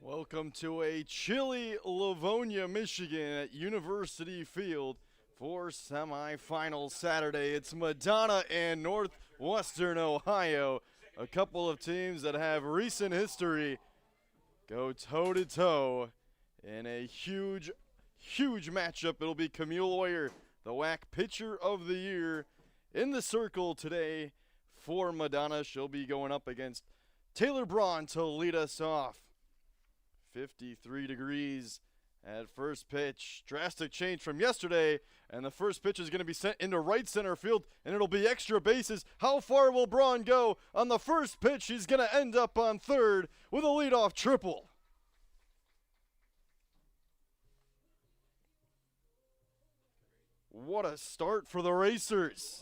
Welcome to a chilly Livonia, Michigan at University Field for semifinal Saturday. It's Madonna and Northwestern Ohio, a couple of teams that have recent history go toe-to-toe in a huge matchup. It'll be Camille Oyer, the WHAC Pitcher of the Year, in the circle today for Madonna. She'll be going up against Taylor Braun to lead us off. 53 degrees at first pitch. Drastic change from yesterday, and the first pitch is going to be sent into right center field, and it'll be extra bases. How far will Braun go on the first pitch? He's going to end up on third with a leadoff triple. What a start for the Racers.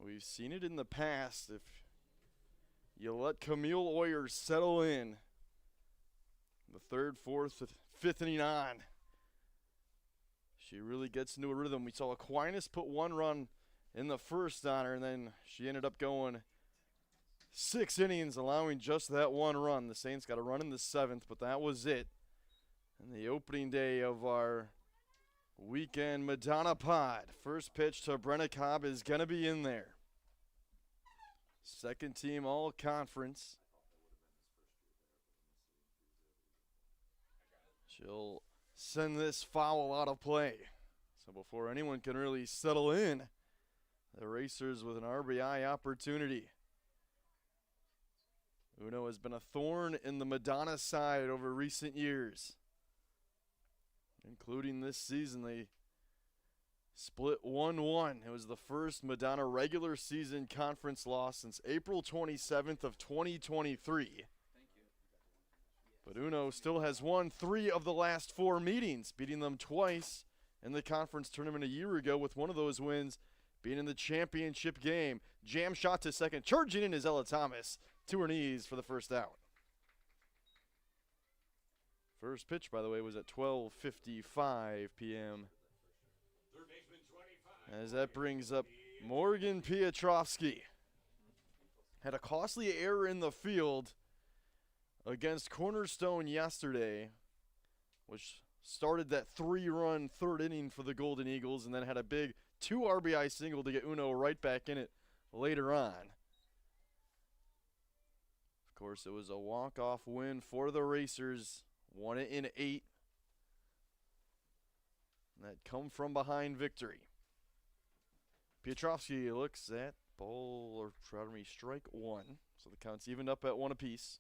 We've seen it in the past. If you let Camille Oyer settle in the third, fourth, fifth inning on, she really gets into a rhythm. We saw Aquinas put one run in the first on her, and then she ended up going 6 innings, allowing just that one run. The Saints got a run in the 7th, but that was it. And the opening day of our weekend Madonna pod. First pitch to Brenna Cobb is going to be in there. Second team all conference. She'll send this foul out of play. So before anyone can really settle in, the Racers with an RBI opportunity. UNO has been a thorn in the Madonna side over recent years, including this season. They split 1-1. It was the first Madonna regular season conference loss since April 27th of 2023. But UNO still has won 3 of the last 4 meetings, beating them twice in the conference tournament a year ago, with one of those wins being in the championship game. Jam shot to second. Charging in is Ella Thomas. To her knees for the first out. First pitch, by the way, was at 12:55 p.m. As that brings up Morgan Piotrowski. Had a costly error in the field against Cornerstone yesterday, which started that 3-run third inning for the Golden Eagles, and then had a big 2 RBI single to get UNO right back in it later on. Of course, it was a walk-off win for the Racers. Won it in 8. That come from behind victory. Piotrowski looks at strike 1. So the count's evened up at 1 apiece.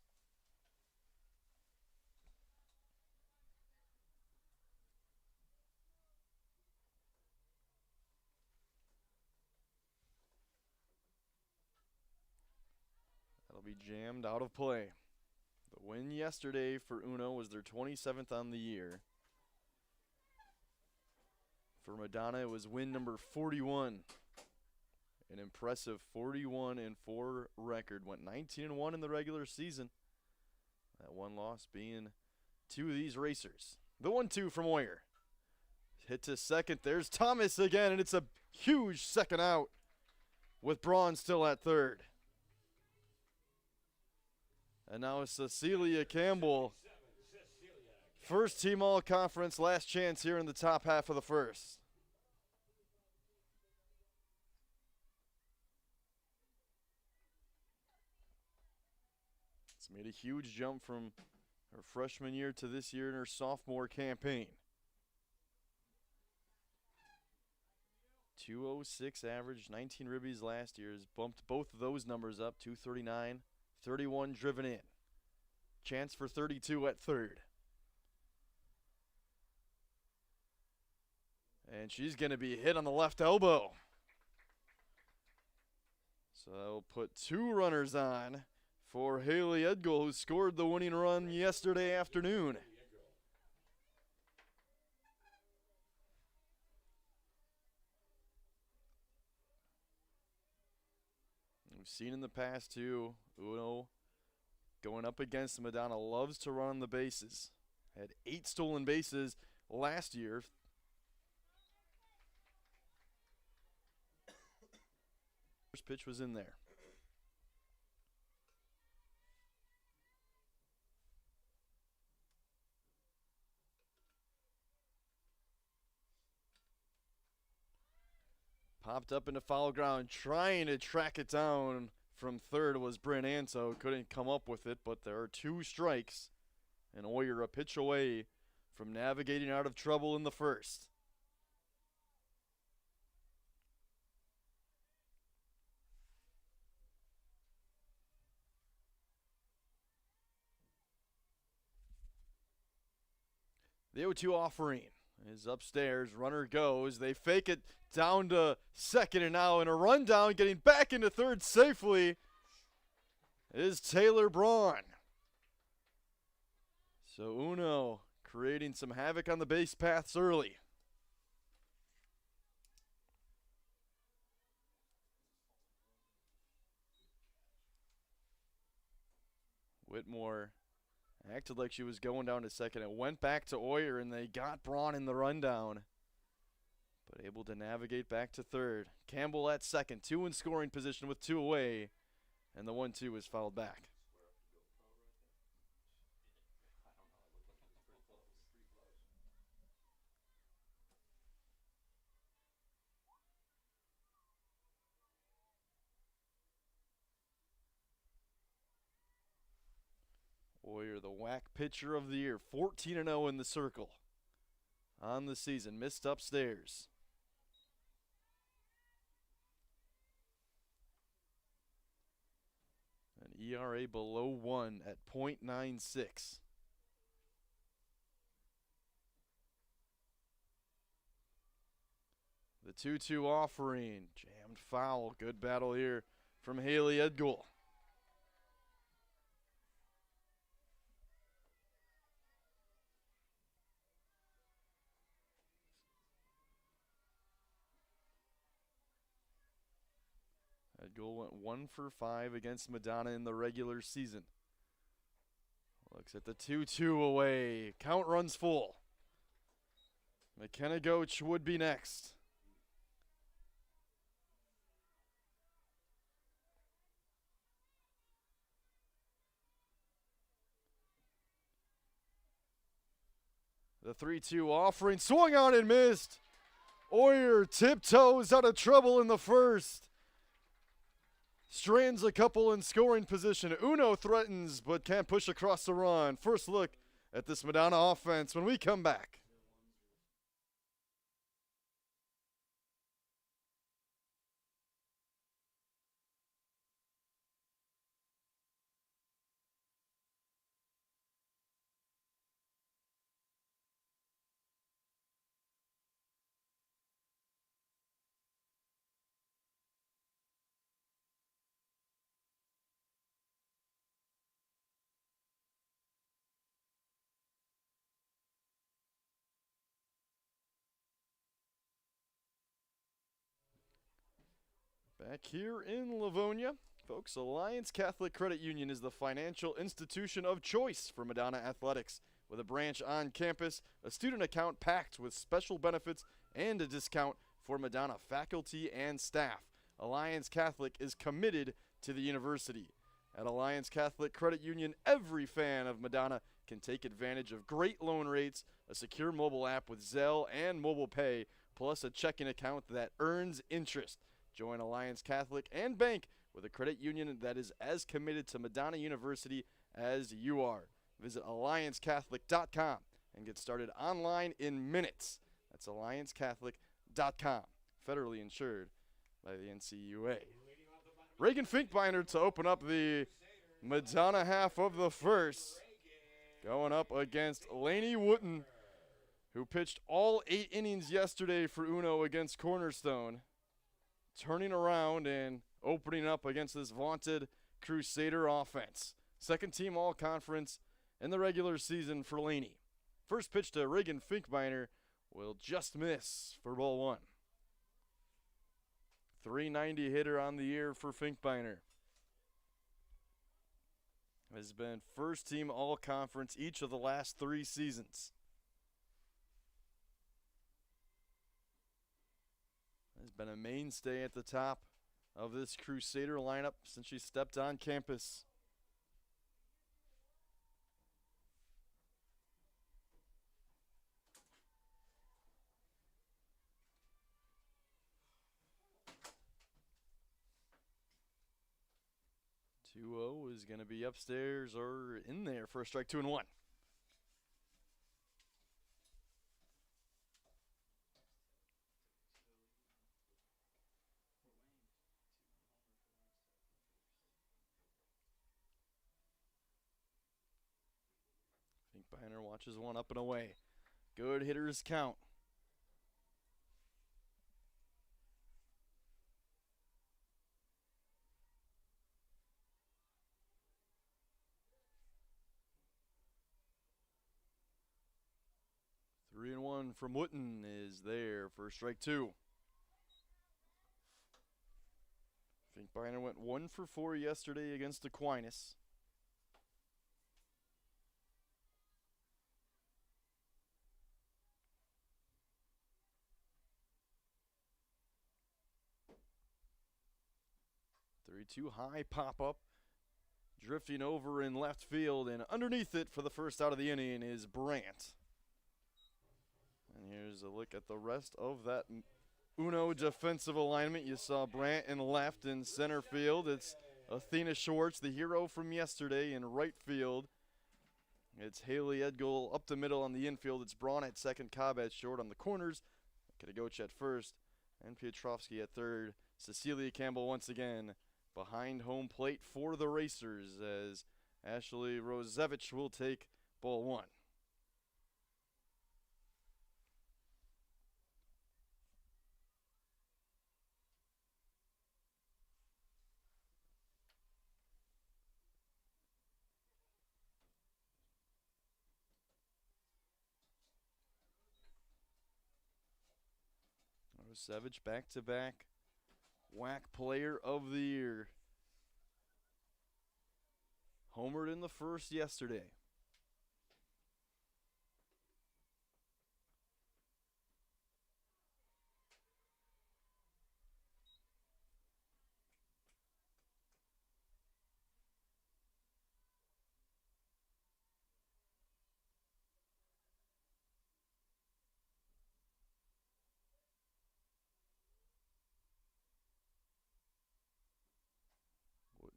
That'll be jammed out of play. The win yesterday for UNO was their 27th on the year. For Madonna, it was win number 41. An impressive 41-4 record. Went 19-1 in the regular season. That one loss being to these Racers. The 1-2 from Oyer. Hit to second. There's Thomas again, and it's a huge second out with Braun still at third. And now it's Cecilia Campbell. First team all conference, last chance here in the top half of the first. It's made a huge jump from her freshman year to this year in her sophomore campaign. 206 average, 19 ribbies last year has bumped both of those numbers up. 239, 31 driven in. Chance for 32 at third. And she's going to be hit on the left elbow. So that'll put 2 runners on for Haley Edgell, who scored the winning run yesterday afternoon. We've seen in the past, too, UNO going up against Madonna loves to run on the bases. Had 8 stolen bases last year. First pitch was in there. Popped up into foul ground, trying to track it down from third was Bryn Anto. Couldn't come up with it, but there are 2 strikes. And Oyer a pitch away from navigating out of trouble in the first. The 0-2 offering is upstairs. Runner goes. They fake it down to second, and now in a rundown, getting back into third safely is Taylor Braun. So UNO creating some havoc on the base paths early. Whitmore acted like she was going down to second. It went back to Oyer, and they got Braun in the rundown, but able to navigate back to third. Campbell at second, 2 in scoring position with 2 away, and the 1-2 is fouled back. Oyer, the WHAC pitcher of the year, 14-0 in the circle on the season. Missed upstairs. An ERA below 1 at .96. The 2-2 offering, jammed foul. Good battle here from Haley Edgell. Edgell went 1 for 5 against Madonna in the regular season. Looks at the 2-2 away. Count runs full. McKenna Goach would be next. The 3-2 offering, swung on and missed. Oyer tiptoes out of trouble in the first. Strands a couple in scoring position. UNO threatens but can't push across the run. First look at this Madonna offense when we come back. Back here in Livonia, folks, Alliance Catholic Credit Union is the financial institution of choice for Madonna Athletics. With a branch on campus, a student account packed with special benefits, and a discount for Madonna faculty and staff. Alliance Catholic is committed to the university. At Alliance Catholic Credit Union, every fan of Madonna can take advantage of great loan rates, a secure mobile app with Zelle and mobile pay, plus a checking account that earns interest. Join Alliance Catholic and bank with a credit union that is as committed to Madonna University as you are. Visit alliancecatholic.com and get started online in minutes. That's alliancecatholic.com. Federally insured by the NCUA. Reagan Finkbeiner to open up the Madonna half of the first. Going up against Lainey Wooten, who pitched all 8 innings yesterday for UNO against Cornerstone. Turning around and opening up against this vaunted Crusader offense. Second team all-conference in the regular season for Laney. First pitch to Reagan Finkbeiner will just miss for ball 1. .390 hitter on the year for Finkbeiner. Has been first team all-conference each of the last 3 seasons. Has been a mainstay at the top of this Crusader lineup since she stepped on campus. Duo is going to be upstairs or in there for a strike, 2-1. Finkbeiner watches one up and away. Good hitters count. Three and one from Wooten is there for strike 2. Finkbeiner went 1 for 4 yesterday against Aquinas. Three-two high pop-up. Drifting over in left field, and underneath it for the first out of the inning is Brandt. And here's a look at the rest of that UNOH defensive alignment. You saw Brandt in left in center field. It's Athena Schwartz, the hero from yesterday, in right field. It's Haley Edgel up the middle on the infield. It's Braun at second, Cobb at short on the corners. Kitagoch at first, and Piotrowski at third. Cecilia Campbell once again behind home plate for the Racers as Ashley Rosevich will take ball 1. Rosevich back-to-back WHAC Player of the Year. Homered in the first yesterday.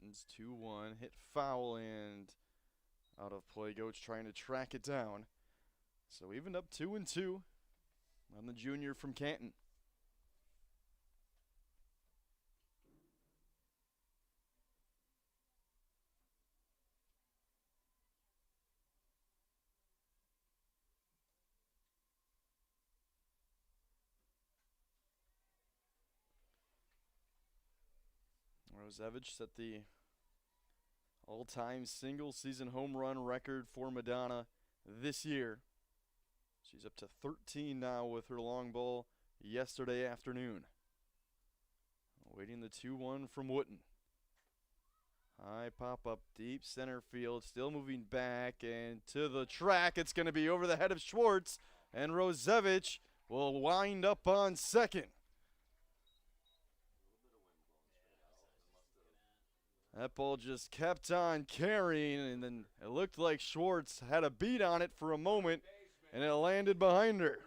Wooten's 2-1, hit foul and out of play. Goach trying to track it down. So evened up 2-2 on the junior from Canton. Rosevich set the all-time single-season home run record for Madonna this year. She's up to 13 now with her long ball yesterday afternoon. Waiting the 2-1 from Wooten. High pop-up, deep center field, still moving back and to the track. It's going to be over the head of Schwartz, and Rosevich will wind up on second. That ball just kept on carrying, and then it looked like Schwartz had a beat on it for a moment, and it landed behind her.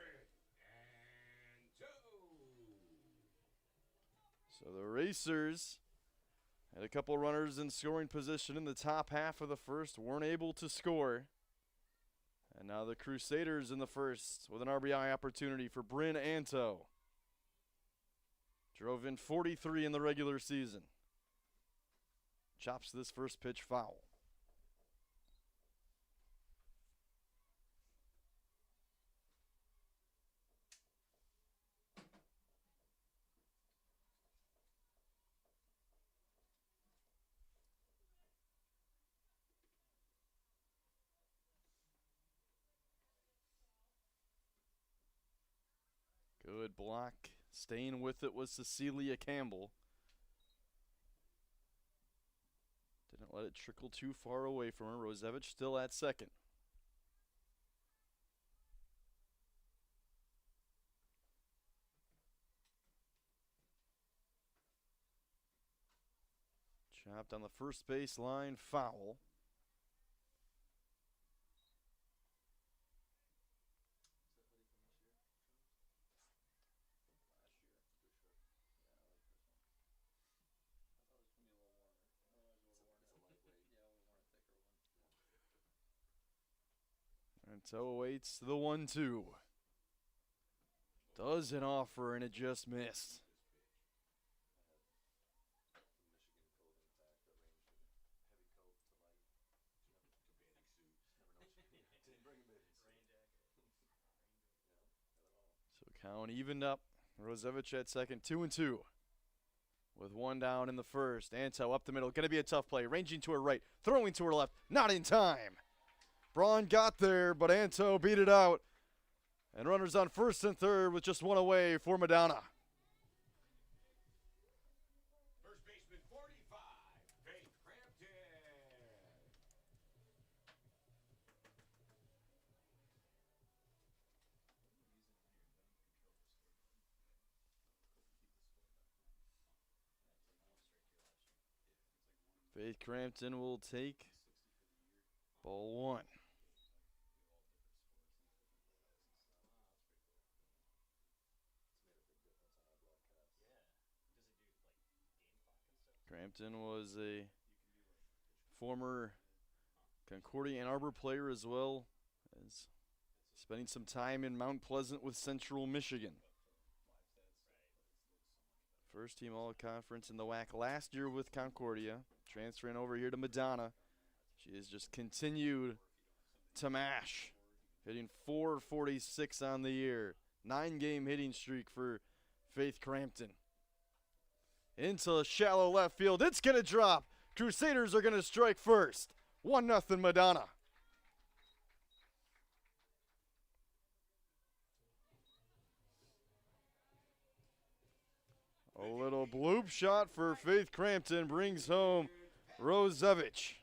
So the Racers had a couple runners in scoring position in the top half of the first, weren't able to score. And now the Crusaders in the first with an RBI opportunity for Bryn Anto. Drove in 43 in the regular season. Chops this first pitch foul. Good block. Staying with it was Cecilia Campbell. Didn't let it trickle too far away from her. Rosevich still at second. Chopped on the first base line, foul. And so awaits the 1-2. Does an offer and it just missed. So count evened up. Rosevich at second, 2-2. With one down in the first. Anto up the middle. Going to be a tough play. Ranging to her right. Throwing to her left. Not in time. Braun got there, but Anto beat it out. And runners on first and third with just one away for Madonna. First baseman 45, Faith Crampton. Faith Crampton will take ball one. Crampton was a former Concordia Ann Arbor player as well as spending some time in Mount Pleasant with Central Michigan. First team all-conference in the WHAC last year with Concordia, transferring over here to Madonna. She has just continued to mash, hitting .446 on the year. 9-game hitting streak for Faith Crampton. Into shallow left field. It's going to drop. Crusaders are going to strike first. 1-0 Madonna. A little bloop shot for Faith Crampton brings home Rosevich.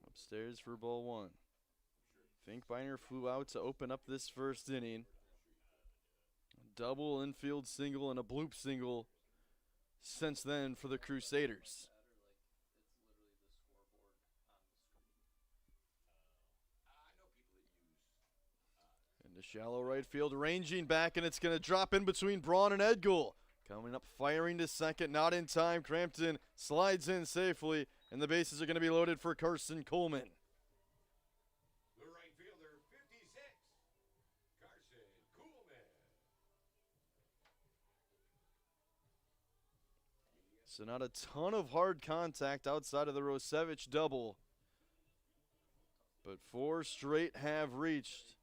Upstairs for ball one. Finkbeiner flew out to open up this first inning. Double infield single and a bloop single since then for the Crusaders. Into shallow right field, ranging back, and it's going to drop in between Braun and Edgel. Coming up, firing to second, not in time. Crampton slides in safely, and the bases are going to be loaded for Carson Coleman. The right fielder, 56, Carson Coleman. So not a ton of hard contact outside of the Rosevich double, but 4 straight have reached,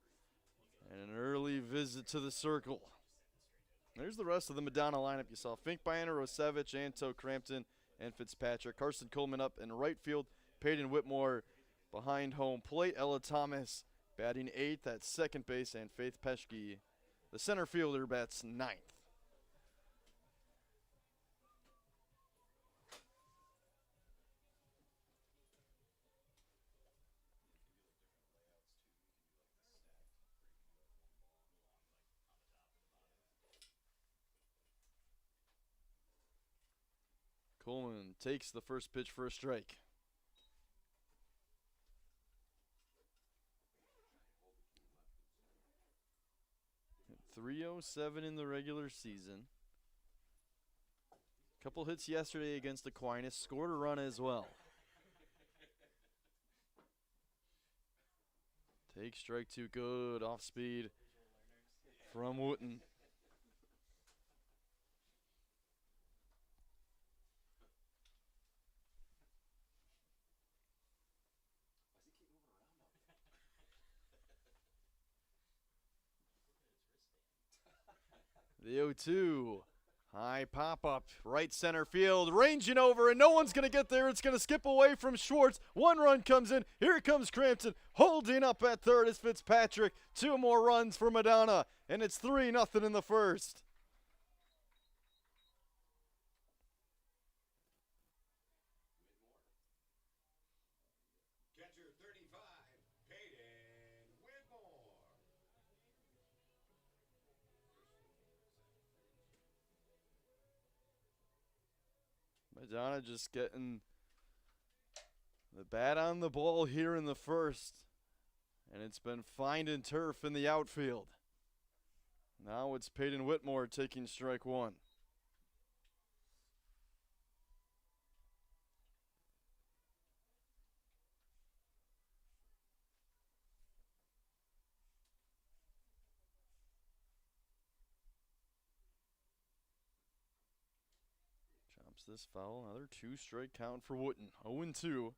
and an early visit to the circle. There's the rest of the Madonna lineup you saw. Finkbeiner, Rosevich, Anto, Crampton, and Fitzpatrick. Carson Coleman up in right field. Peyton Whitmore behind home plate. Ella Thomas batting 8th at second base. And Faith Peschke, the center fielder, bats 9th. Coleman takes the first pitch for a strike. 307 in the regular season. Couple hits yesterday against Aquinas. Scored a run as well. Take strike 2, good off speed from Wooten. The 0-2, high pop-up, right center field, ranging over, and no one's going to get there. It's going to skip away from Schwartz. 1 run comes in. Here comes Crampton, holding up at third is Fitzpatrick. 2 more runs for Madonna, and it's 3-0 in the first. Madonna just getting the bat on the ball here in the first. And it's been finding turf in the outfield. Now it's Peyton Whitmore taking strike one. Chops this foul. Another 2-strike count for Wooten. 0-2.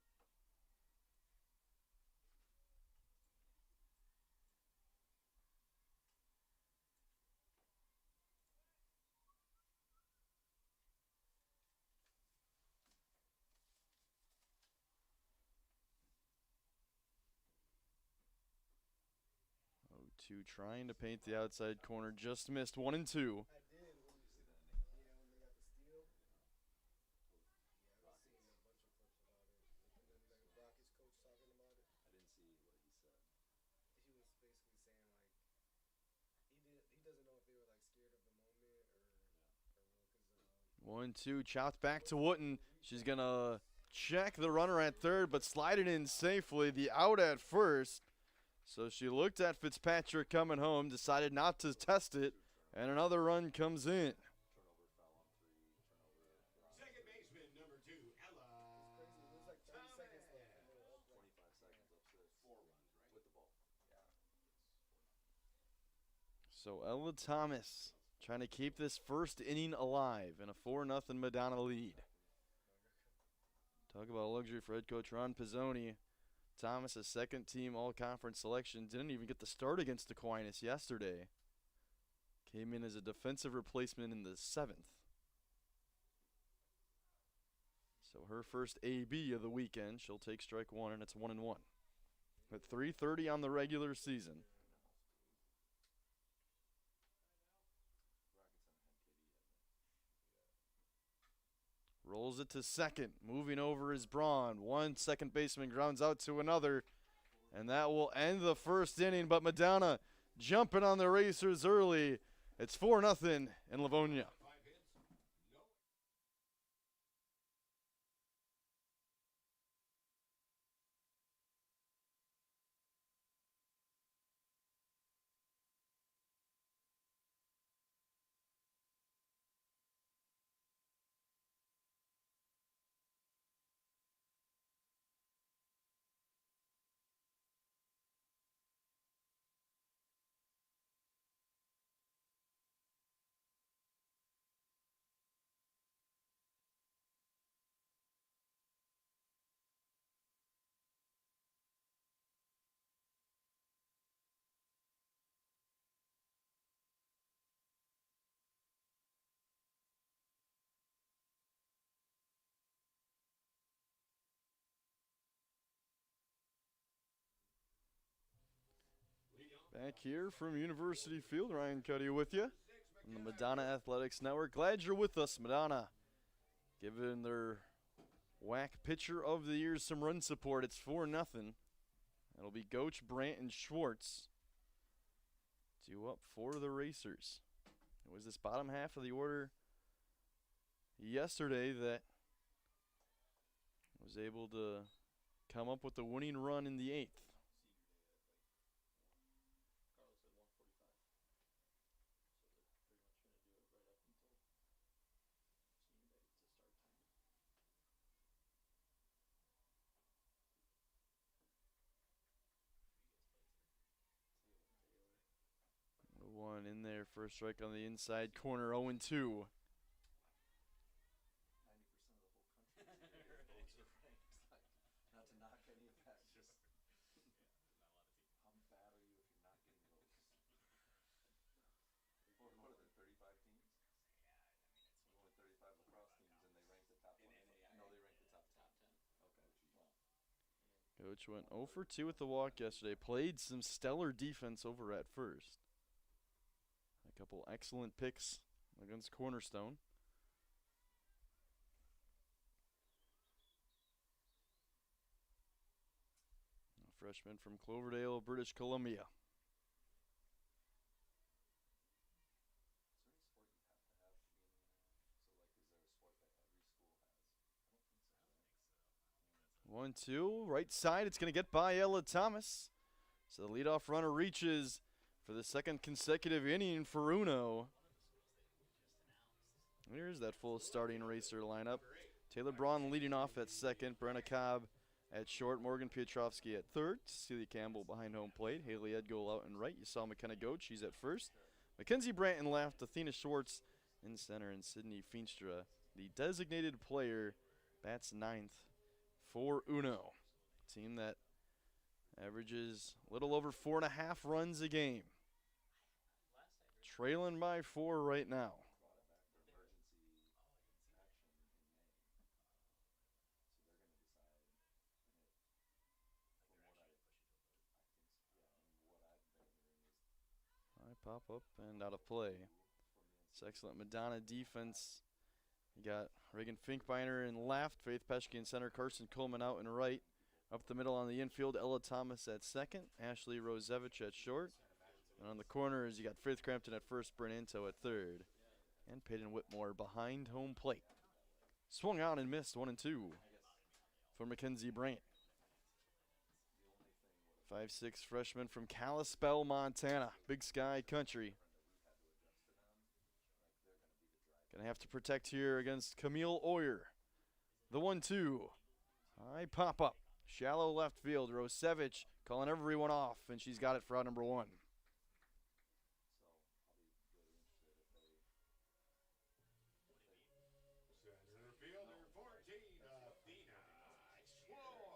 Two trying to paint the outside corner, just missed. 1-2. One, two, chopped back to Wooten. She's gonna check the runner at third, but slide it in safely. The out at first. So she looked at Fitzpatrick coming home, decided not to test it, and another run comes in. Second baseman, number 2, Ella Thomas. So Ella Thomas trying to keep this first inning alive in a 4-0 Madonna lead. Talk about luxury for head coach Ron Pizzoni. Thomas, a second-team all-conference selection, didn't even get the start against Aquinas yesterday. Came in as a defensive replacement in the 7th. So her first AB of the weekend, she'll take strike one, and it's 1-1. At 3:30 on the regular season. Rolls it to second. Moving over is Braun. One second baseman grounds out to another. And that will end the first inning. But Madonna jumping on the racers early. It's 4-0 in Livonia. Back here from University Field, Ryan Cuddy with you on the Madonna Athletics Network. Glad you're with us, Madonna. Giving their WHAC pitcher of the year some run support. It's 4-0. It'll be Goach, Brandt, and Schwartz. 2 up for the Racers. It was this bottom half of the order yesterday that was able to come up with the winning run in the 8th. One in there, first strike on the inside corner, 0-2. Coach went 0 for 2 with the walk yesterday. Played some stellar defense over at first. A couple excellent picks against Cornerstone. A freshman from Cloverdale, British Columbia. 1-2, right side. It's going to get by Ella Thomas. So the leadoff runner reaches for the second consecutive inning for UNO. Here's that full starting racer lineup. Taylor Braun leading off at second. Brenna Cobb at short. Morgan Piotrowski at third. Celia Campbell behind home plate. Haley Edgole out and right. You saw McKenna Goat. She's at first. Mackenzie Branton left. Athena Schwartz in center. And Sydney Feenstra, the designated player, bats ninth for UNO. Team that averages a little over 4.5 runs a game. Trailing by 4 right now. Pop up and out of play. It's excellent Madonna defense. You got Reagan Finkbeiner in left, Faith Peschke in center, Carson Coleman out and right. Up the middle on the infield, Ella Thomas at second, Ashley Rosevich at short. And on the corners, you got Faith Crampton at first, Bryn Anto at third. And Peyton Whitmore behind home plate. Swung out and missed 1-2 for Mackenzie Brandt. 5'6" freshman from Kalispell, Montana. Big Sky country. Gonna have to protect here against Camille Oyer. The 1-2. High pop up. Shallow left field. Rosevich calling everyone off, and she's got it for out number 1. Center fielder 14, Athena Schwartz.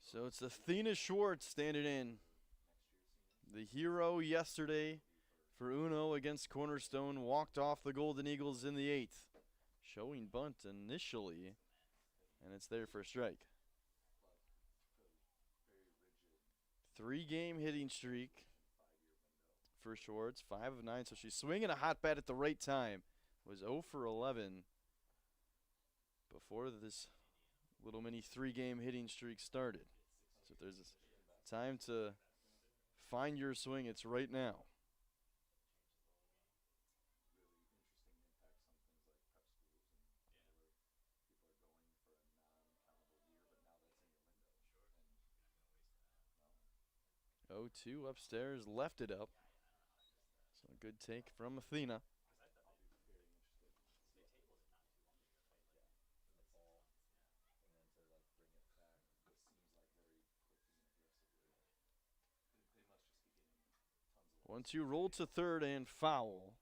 So it's Athena Schwartz standing in. The hero yesterday for UNO against Cornerstone. Walked off the Golden Eagles in the 8th. Showing bunt initially, and it's there for a strike. 3-game hitting streak for Schwartz, 5 of 9. So she's swinging a hot bat at the right time. Was 0 for 11 before this little mini 3-game hitting streak started. So if there's a time to find your swing, it's right now. Oh, 2 upstairs, left it up. So a good take from Athena. Once you roll to third and foul.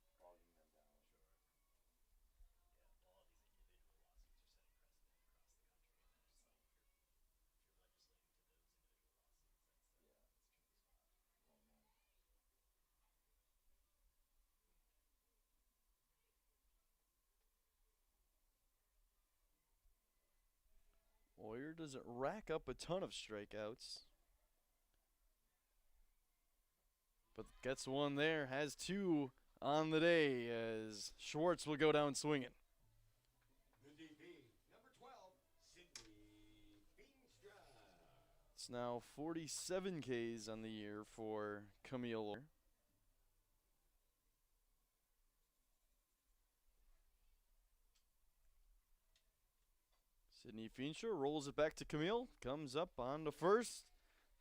Oyer doesn't rack up a ton of strikeouts, but gets one there, has 2 on the day as Schwartz will go down swinging. The DP, number 12, Sydney Feenstra. It's now 47 Ks on the year for Camille. Sydney Feenstra rolls it back to Camille, comes up on the first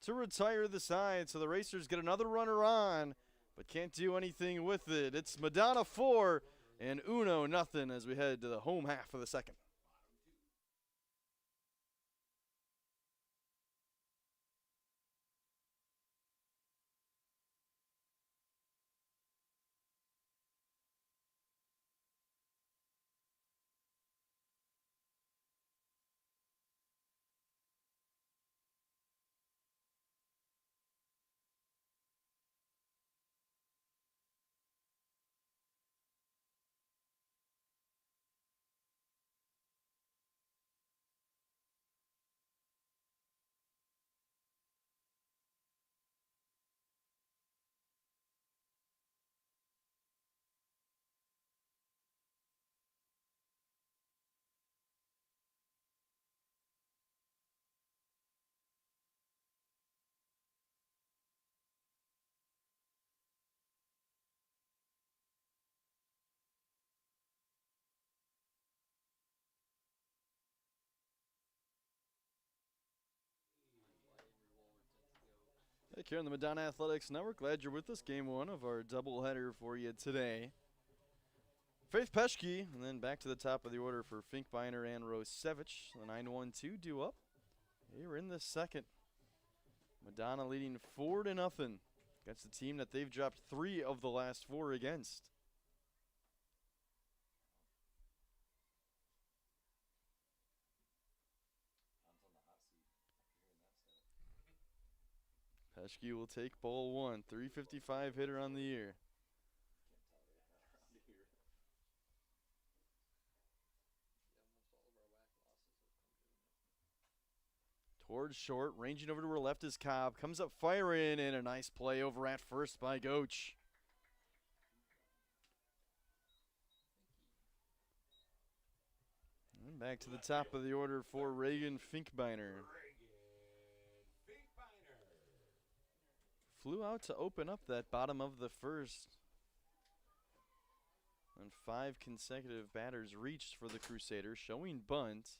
to retire the side. So the Racers get another runner on, but can't do anything with it. It's Madonna 4 and UNO nothing as we head to the home half of the second. Back here on the Madonna Athletics Network, glad you're with us. Game one of our doubleheader for you today. Faith Peschke, and then back to the top of the order for Finkbeiner and Rosevich. The 9-1-2 due up here in the second. Madonna leading 4-0 against a team that they've dropped 3 of the last 4 against. Peschke will take ball 1, 355 hitter on the year. Towards short, ranging over to her left is Cobb. Comes up firing, and a nice play over at first by Goach. And back to the top of the order for Reagan Finkbeiner. Flew out to open up that bottom of the first. And 5 consecutive batters reached for the Crusaders, showing bunt.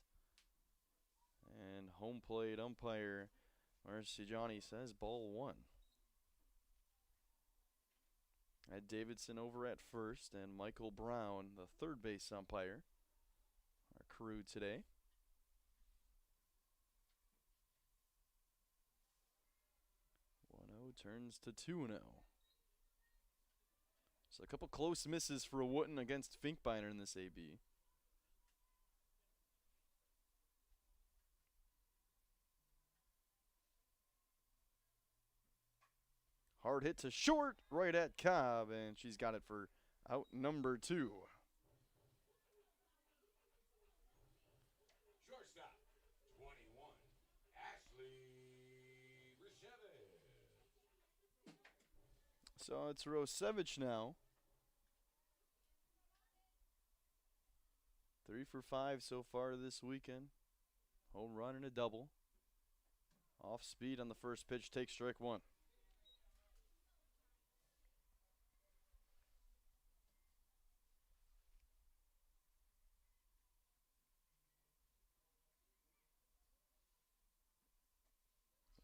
And home plate umpire Marcy Johnny says ball 1. Ed Davidson over at first, and Michael Brown, the third base umpire, our crew today. Turns to 2-0. So a couple close misses for Wooten against Finkbeiner in this AB. Hard hit to short, right at Cobb, and she's got it for out number 2. Shortstop, 21, Ashley Rashevitz. So it's Rosevich now. 3 for 5 so far this weekend. Home run and a double. Off speed on the first pitch, takes strike 1.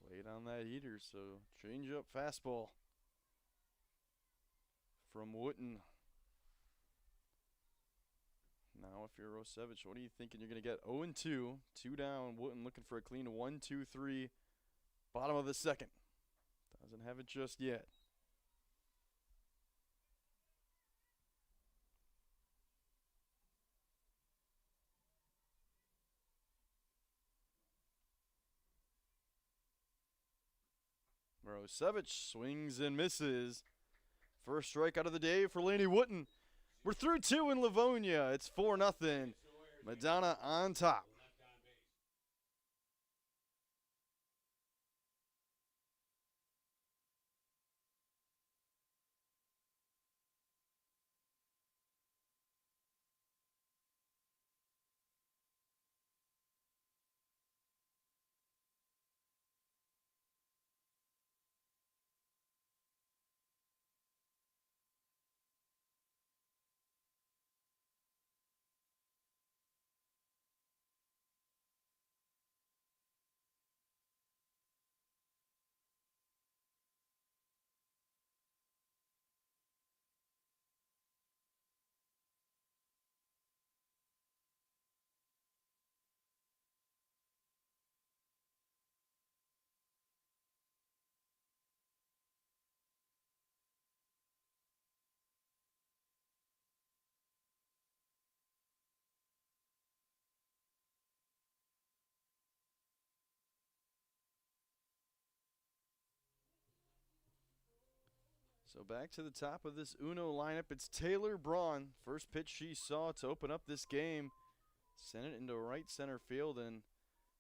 Late on that heater, so change up fastball from Wooten. Now, if you're Rosevich, what are you thinking? You're going to get 0-2, 2 down. Wooten looking for a clean 1-2-3. Bottom of the second. Doesn't have it just yet. Rosevich swings and misses. First strikeout of the day for Laney Wooten. We're through 2 in Livonia. It's 4-0. Madonna on top. So back to the top of this UNO lineup. It's Taylor Braun. First pitch she saw to open up this game. Sent it into right center field and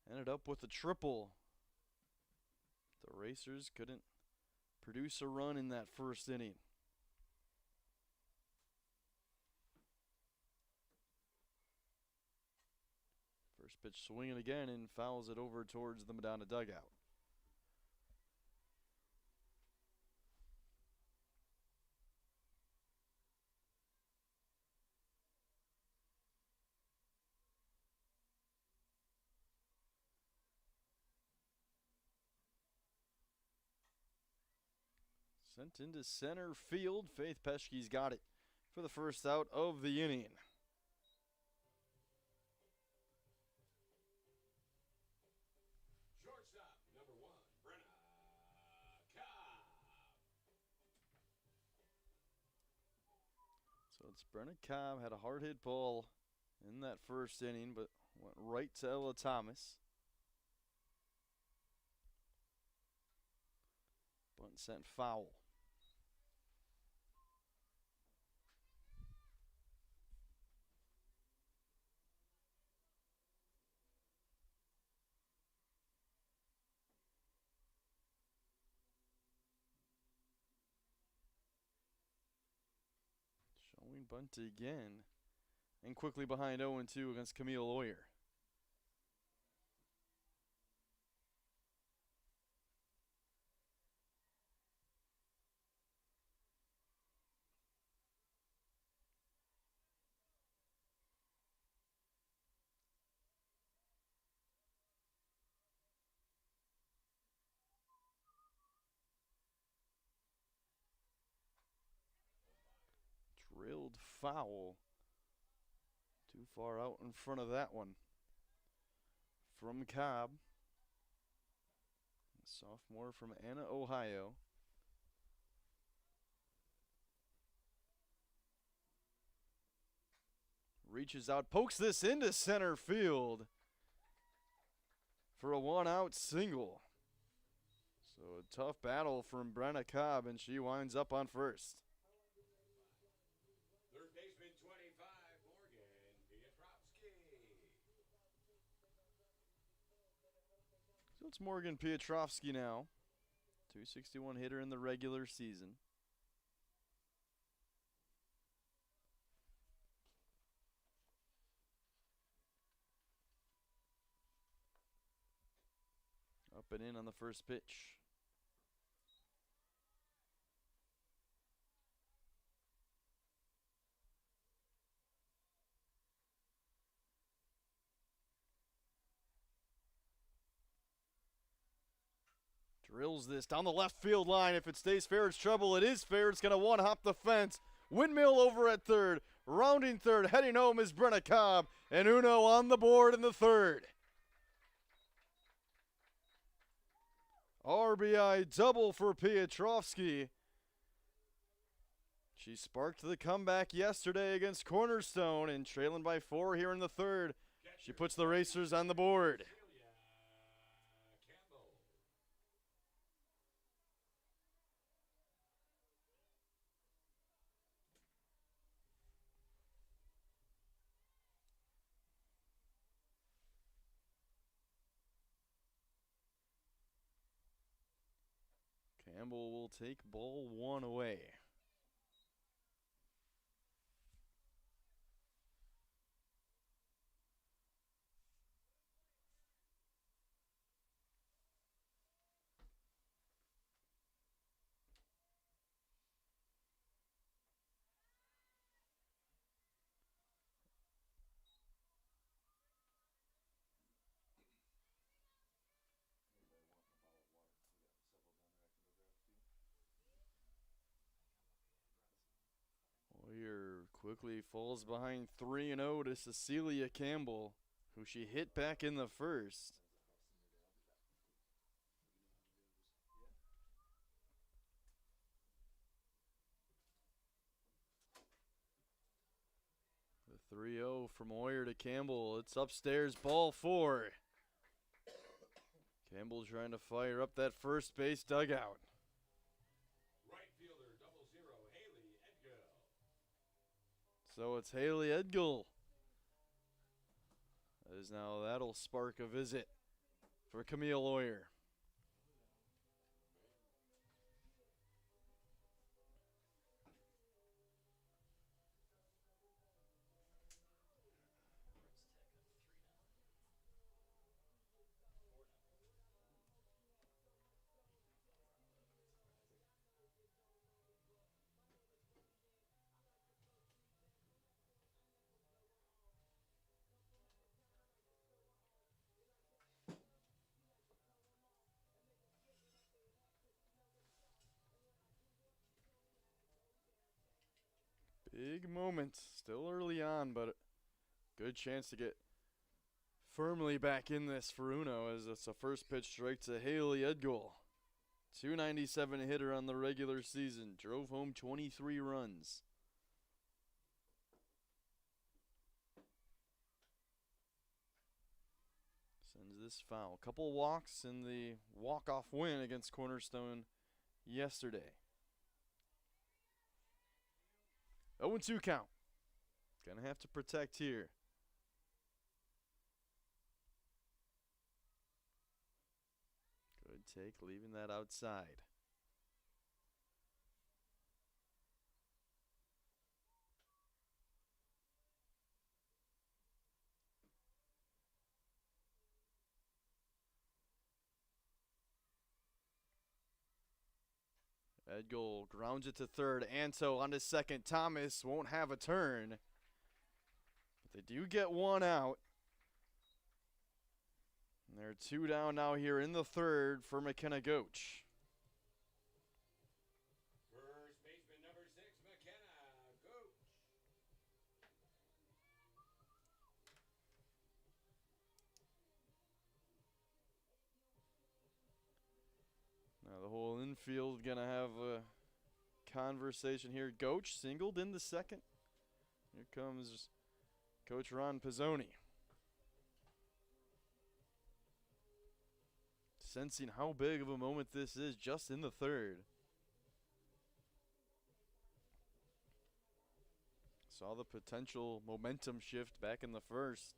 ended up with a triple. The Racers couldn't produce a run in that first inning. First pitch swinging again and fouls it over towards the Madonna dugout. Sent into center field. Faith Peschke's got it for the first out of the inning. Shortstop, number 1, Brenna Cobb. So it's Brenna Cobb, had a hard hit ball in that first inning, but went right to Ella Thomas. Bunt sent foul. Showing bunt again. And quickly behind 0-2 against Camille Lawyer. Drilled foul. Too far out in front of that one. From Cobb. A sophomore from Anna, Ohio. Reaches out, pokes this into center field for a 1-out single. So a tough battle from Brenna Cobb, and she winds up on first. Third baseman, 25, Morgan Piotrowski. So it's Morgan Piotrowski now. 261 hitter in the regular season. Up and in on the first pitch. Drills this down the left field line. If it stays fair, it's trouble. It is fair. It's going to one-hop the fence. Windmill over at third. Rounding third. Heading home is Brenna Cobb. And Uno on the board in the third. RBI double for Piotrowski. She sparked the comeback yesterday against Cornerstone and trailing by 4 here in the third. She puts the Racers on the board. Campbell will take ball 1 away. Warrior quickly falls behind 3-0 to Cecilia Campbell, who she hit back in the first. The 3-0 from Warrior to Campbell. It's upstairs, ball 4. Campbell trying to fire up that first base dugout. Right fielder, 00, Haley Edgill. So it's Haley Edgill. As now that'll spark a visit for Camille Lawyer. Big moment. Still early on, but good chance to get firmly back in this for Uno as it's a first pitch strike to Haley Edgol. 297 hitter on the regular season. Drove home 23 runs. Sends this foul. Couple walks in the walk-off win against Cornerstone yesterday. 0-2 count. Gonna have to protect here. Good take, leaving that outside. Edgol grounds it to third. Anto on to second. Thomas won't have a turn. But they do get one out. And they're two down now here in the third for McKenna Goach. First baseman number 6, McKenna Goach. Now the whole infield gonna have a conversation here. Goach singled in the second. Here comes Coach Ron Pizzoni. Sensing how big of a moment this is just in the third. Saw the potential momentum shift back in the first.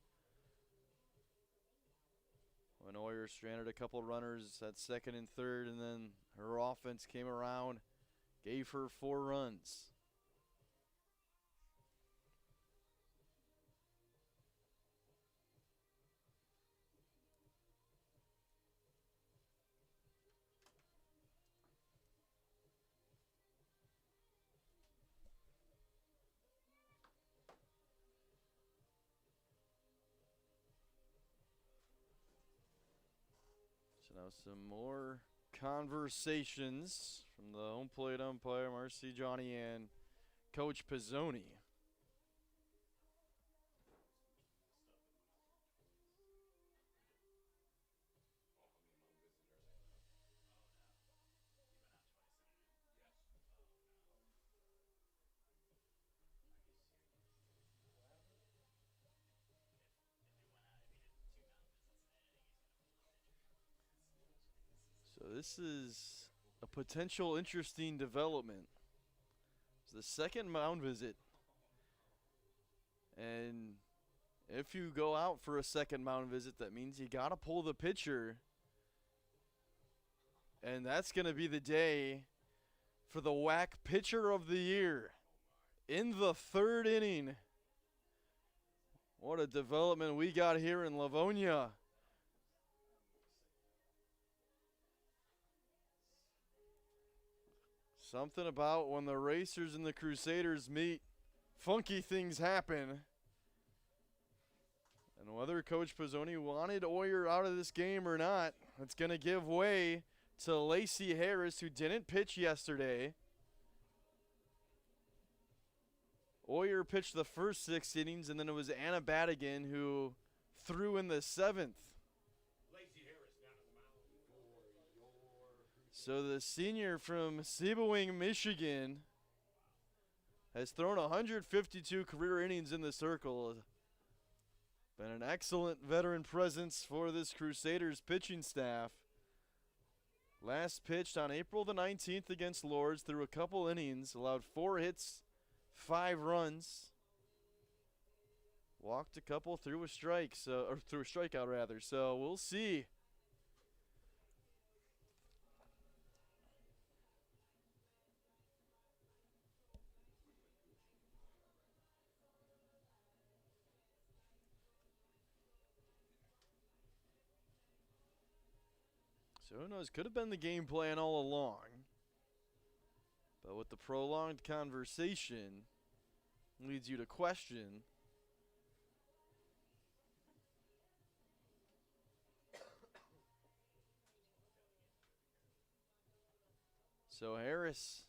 When Oyer stranded a couple runners at second and third, and then her offense came around, gave her 4 runs. So now some more conversations from the home plate umpire, Marcy Johnny, and Coach Pizzoni. So this is a potential interesting development. It's the second mound visit. And if you go out for a second mound visit, that means you got to pull the pitcher. And that's going to be the day for the WHAC Pitcher of the Year in the third inning. What a development we got here in Livonia. Something about when the Racers and the Crusaders meet, funky things happen. And whether Coach Pizzoni wanted Oyer out of this game or not, it's going to give way to Lacey Harris, who didn't pitch yesterday. Oyer pitched the first 6 innings, and then it was Anna Badigan who threw in the 7th. Lacey Harris down on the mound for your. So the senior from Sebowing, Michigan, has thrown 152 career innings in the circle. Been an excellent veteran presence for this Crusaders pitching staff. Last pitched on April the 19th against Lords, threw a couple innings, allowed 4 hits, 5 runs. Walked a couple, threw a strike, or threw a strikeout rather. So we'll see. So who knows? Could have been the game plan all along. But with the prolonged conversation, leads you to question. So Harris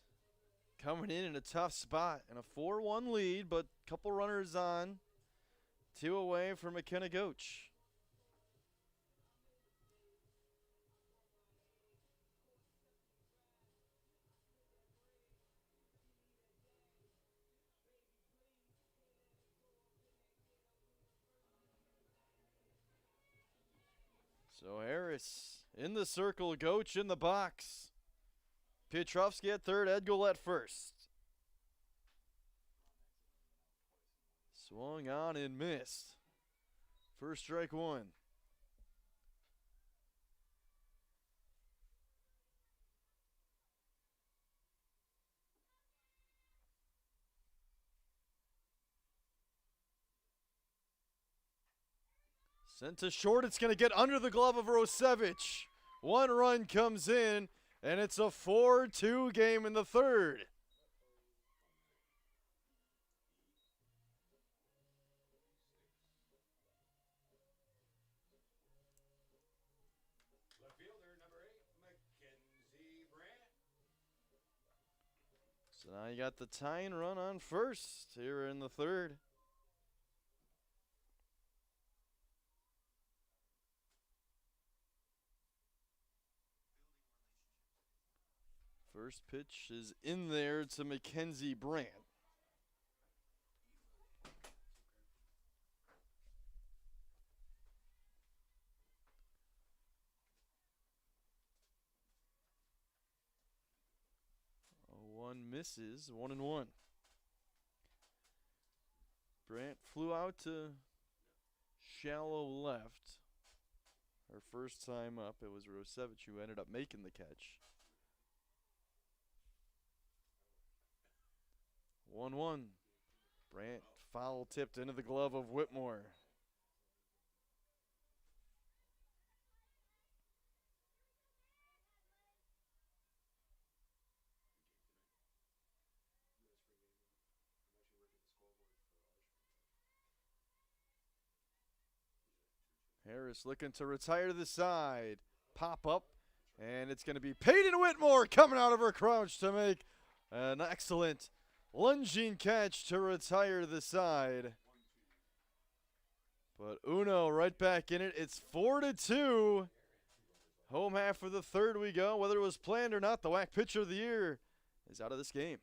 coming in a tough spot and a 4-1 lead, but a couple runners on. 2 away from McKenna Goach. So Harris in the circle, Goach in the box. Piotrowski at third, Edgel at first. Swung on and missed. First strike one. Sent to short, it's going to get under the glove of Rosevich. 1 run comes in, and it's a 4-2 game in the third. Left fielder, number 8, Mackenzie Brandt. So now you got the tying run on first here in the third. First pitch is in there to Mackenzie Brandt. One misses, 1-1. Brandt flew out to shallow left. Her first time up, it was Rosevich who ended up making the catch. 1-1. Brandt foul tipped into the glove of Whitmore. Harris looking to retire to the side. Pop up, and it's going to be Peyton Whitmore coming out of her crouch to make an excellent lunging catch to retire to the side. But Uno right back in it. It's 4-2. Home half of the third we go. Whether it was planned or not, the WHAC pitcher of the year is out of this game.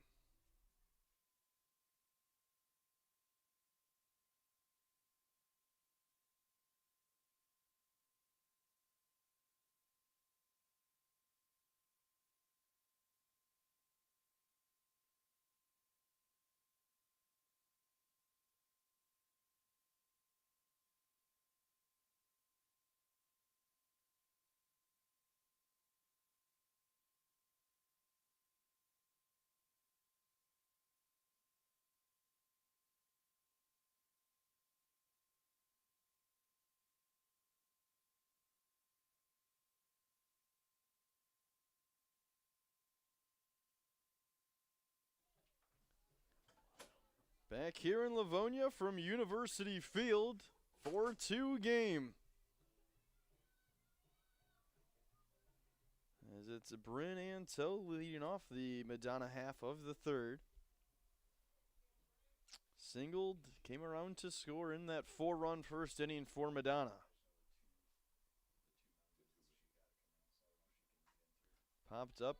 Back here in Livonia from University Field, 4-2 game. As it's Bryn Anto leading off the Madonna half of the third. Singled, came around to score in that 4-run first inning for Madonna. Popped up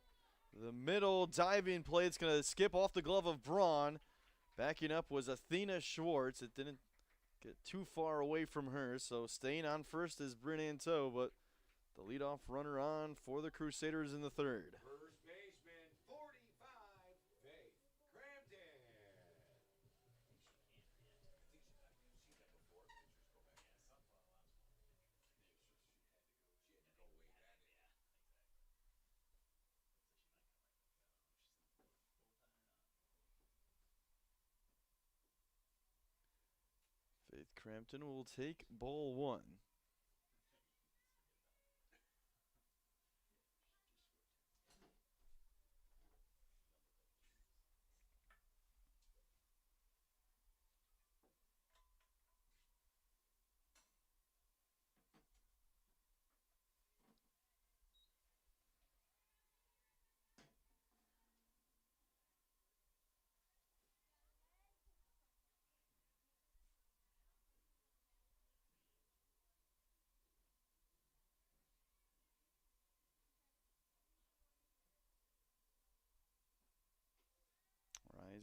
the middle diving play. It's going to skip off the glove of Braun. Backing up was Athena Schwartz. It didn't get too far away from her, so staying on first is Bryn Anto, but the leadoff runner on for the Crusaders in the third. First baseman, 45, Faith Crampton. Faith Crampton will take ball one.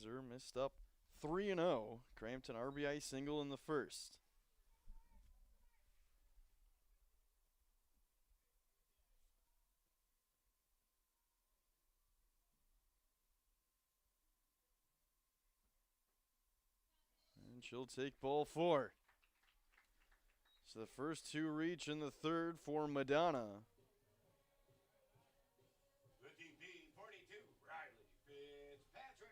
Loser missed up 3-0. Crampton RBI single in the first. And she'll take ball 4. So the first 2 reach in the third for Madonna. The DP 42, Riley Fitzpatrick.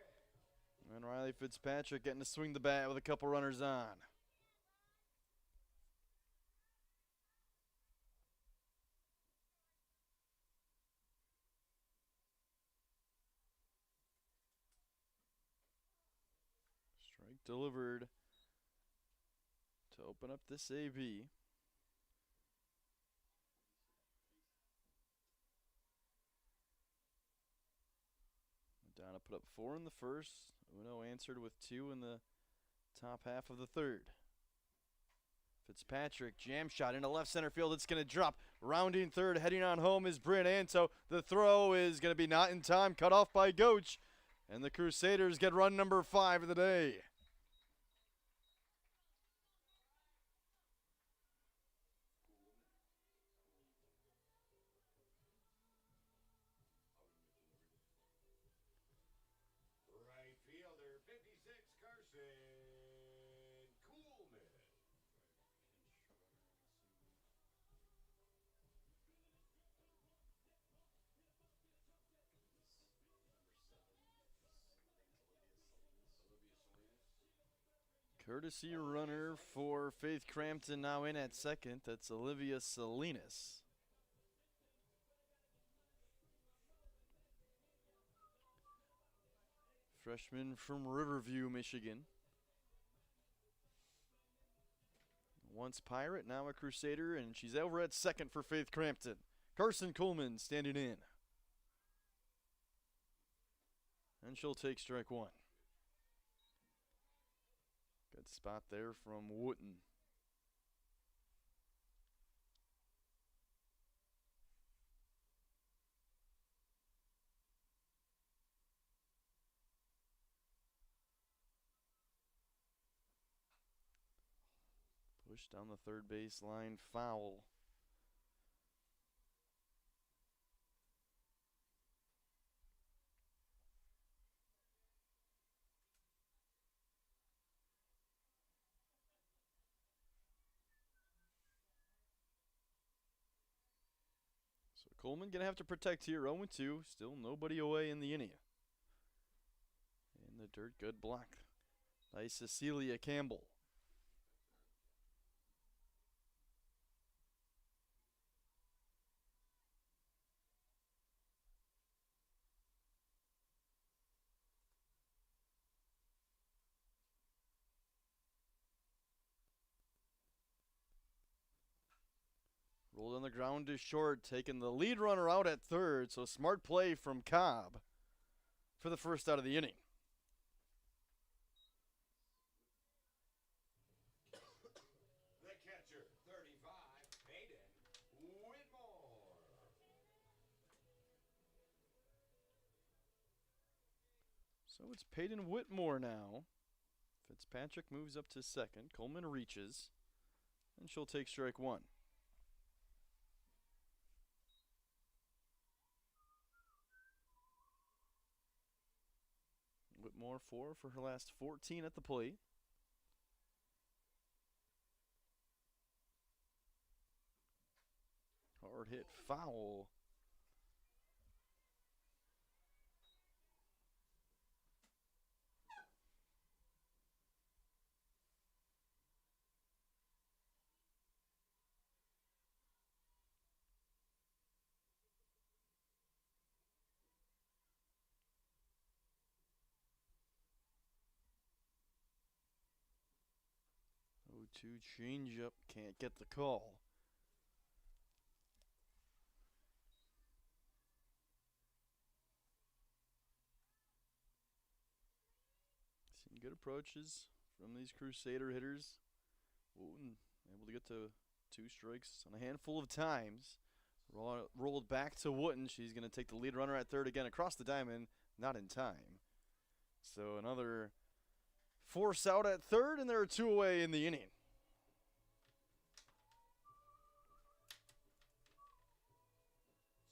And Riley Fitzpatrick getting to swing the bat with a couple runners on. Strike delivered to open up this AB. Madonna put up 4 in the first. UNOH answered with 2 in the top half of the third. Fitzpatrick, jam shot into left center field. It's going to drop. Rounding third, heading on home is Bryn Anto. The throw is going to be not in time, cut off by Goach. And the Crusaders get run number 5 of the day. Right fielder 56, Carson Coolman. Courtesy runner for Faith Crampton now in at second. That's Olivia Salinas. Freshman from Riverview, Michigan. Once Pirate, now a Crusader, and she's over at second for Faith Crampton. Carson Coleman standing in. And she'll take strike 1. Good spot there from Wooten. Push down the third base line, foul. So Coleman gonna have to protect here, 0-2. Still nobody away in the inning. In the dirt, good block by Cecilia Campbell. Rolled on the ground to short, taking the lead runner out at third. So smart play from Cobb for the first out of the inning. The catcher 35, Hayden Whitmore. So it's Peyton Whitmore now. Fitzpatrick moves up to second. Coleman reaches, and she'll take strike 1. Whitmore 4 for her last 14 at the plate. Hard hit foul. To change up, can't get the call. Seen good approaches from these Crusader hitters. Wooten able to get to 2 strikes on a handful of times. Rolled back to Wooten. She's going to take the lead runner at third again across the diamond. Not in time. So another force out at third, and there are 2 away in the inning.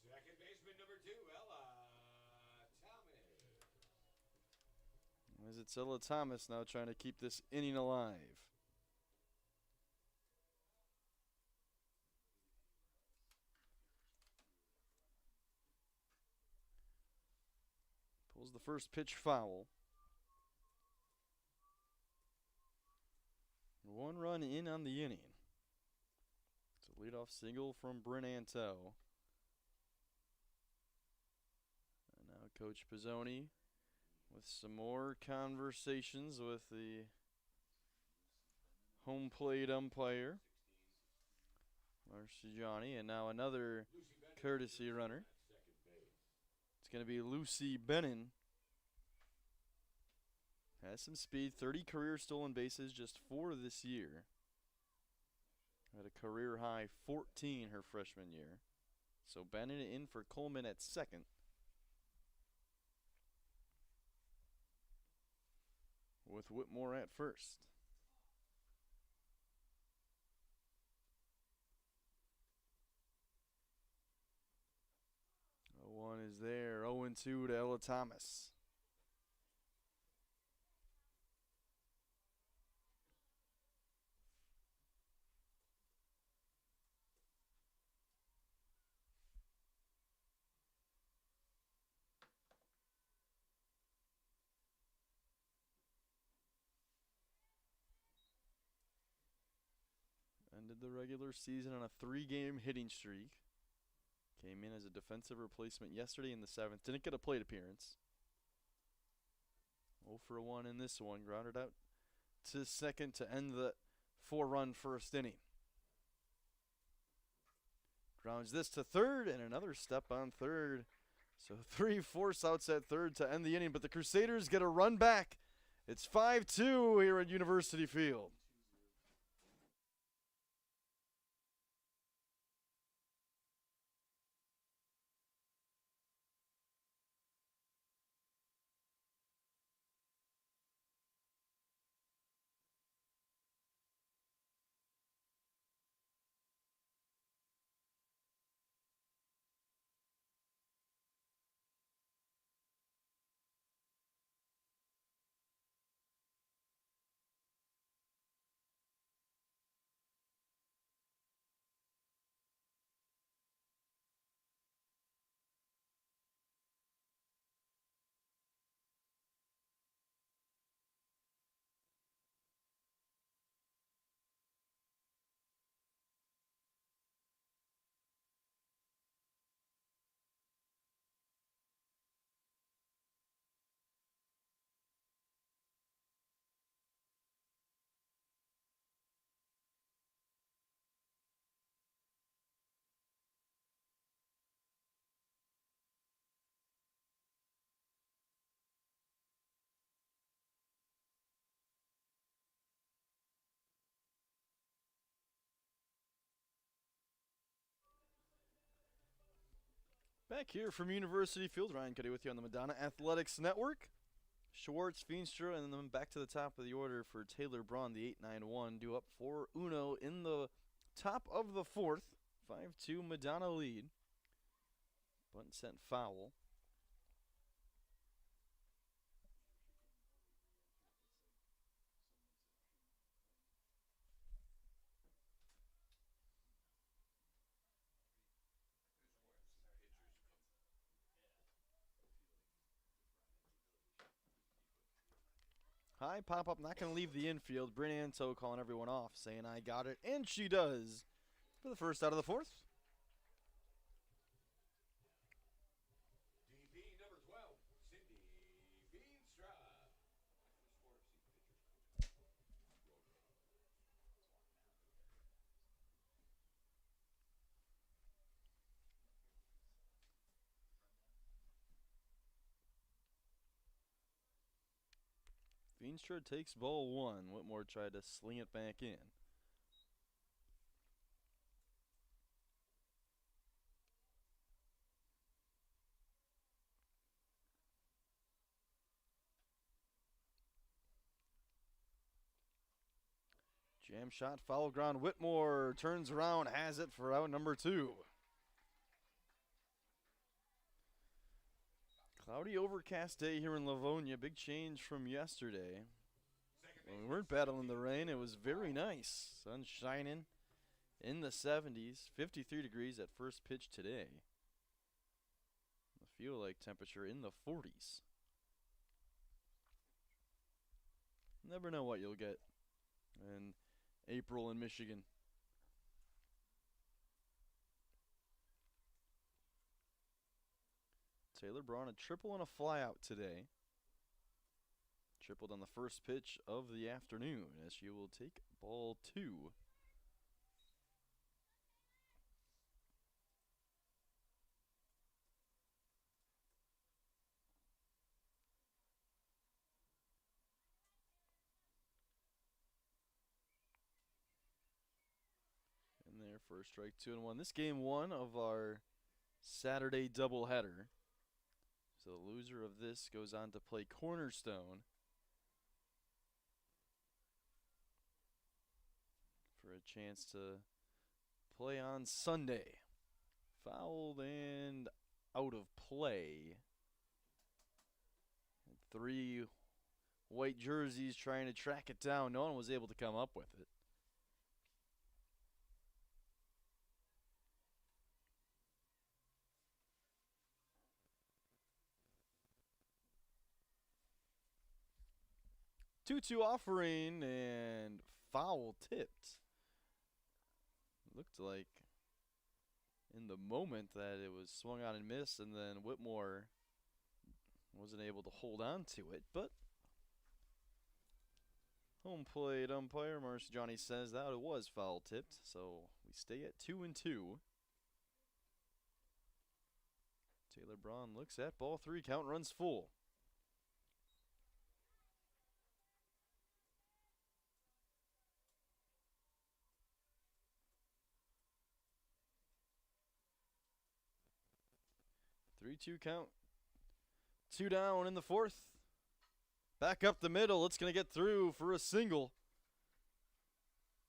Second baseman number 2, Thomas. As it's Ella Thomas now trying to keep this inning alive. Pulls the first pitch foul. 1 run in on the inning. It's a leadoff single from Bryn Anto. And now Coach Pizzoni with some more conversations with the home plate umpire, Marciani, and now another courtesy runner. It's going to be Lucy Bennin. Has some speed, 30 career stolen bases, just 4 this year. Had a career high 14 her freshman year. So Bennin in for Coleman at second. With Whitmore at first. 0-1 is there. 0-2 to Ella Thomas. Ended the regular season on a 3-game hitting streak. Came in as a defensive replacement yesterday in the 7th. Didn't get a plate appearance. 0-for-1 in this one. Grounded out to second to end the 4-run first inning. Grounds this to third, and another step on third. So 3 force outs at third to end the inning, but the Crusaders get a run back. It's 5-2 here at University Field. Back here from University Field, Ryan Cuddy with you on the Madonna Athletics Network. Schwartz, Feenstra, and then back to the top of the order for Taylor Braun, the 8-9-1, due up for UNOH in the top of the 4th. 5-2 Madonna lead. Bunt sent foul. High pop-up, not going to leave the infield. Bryn Anto calling everyone off, saying, I got it. And she does for the first out of the 4th. DP number 12, Cindy Feenstra. Feenstra takes ball 1. Whitmore tried to sling it back in. Jam shot, foul ground. Whitmore turns around, has it for out number 2. Cloudy, overcast day here in Livonia. Big change from yesterday. When we weren't battling the rain, it was very nice. Sun shining in the 70s, 53 degrees at first pitch today. The feel-like temperature in the 40s. Never know what you'll get in April in Michigan. Taylor Braun a triple and a flyout today. Tripled on the first pitch of the afternoon as she will take ball 2. And there, first strike, 2-1. This game 1 of our Saturday doubleheader. So the loser of this goes on to play Cornerstone for a chance to play on Sunday. Fouled and out of play. 3 white jerseys trying to track it down. No one was able to come up with it. Two-two offering and foul tipped. Looked like in the moment that it was swung on and missed, and then Whitmore wasn't able to hold on to it, but home plate umpire Marcy Johnny says that it was foul tipped, so we stay at 2-2. Taylor Braun looks at ball 3, count runs full. Three-two count. 2 down in the 4th. Back up the middle. It's going to get through for a single.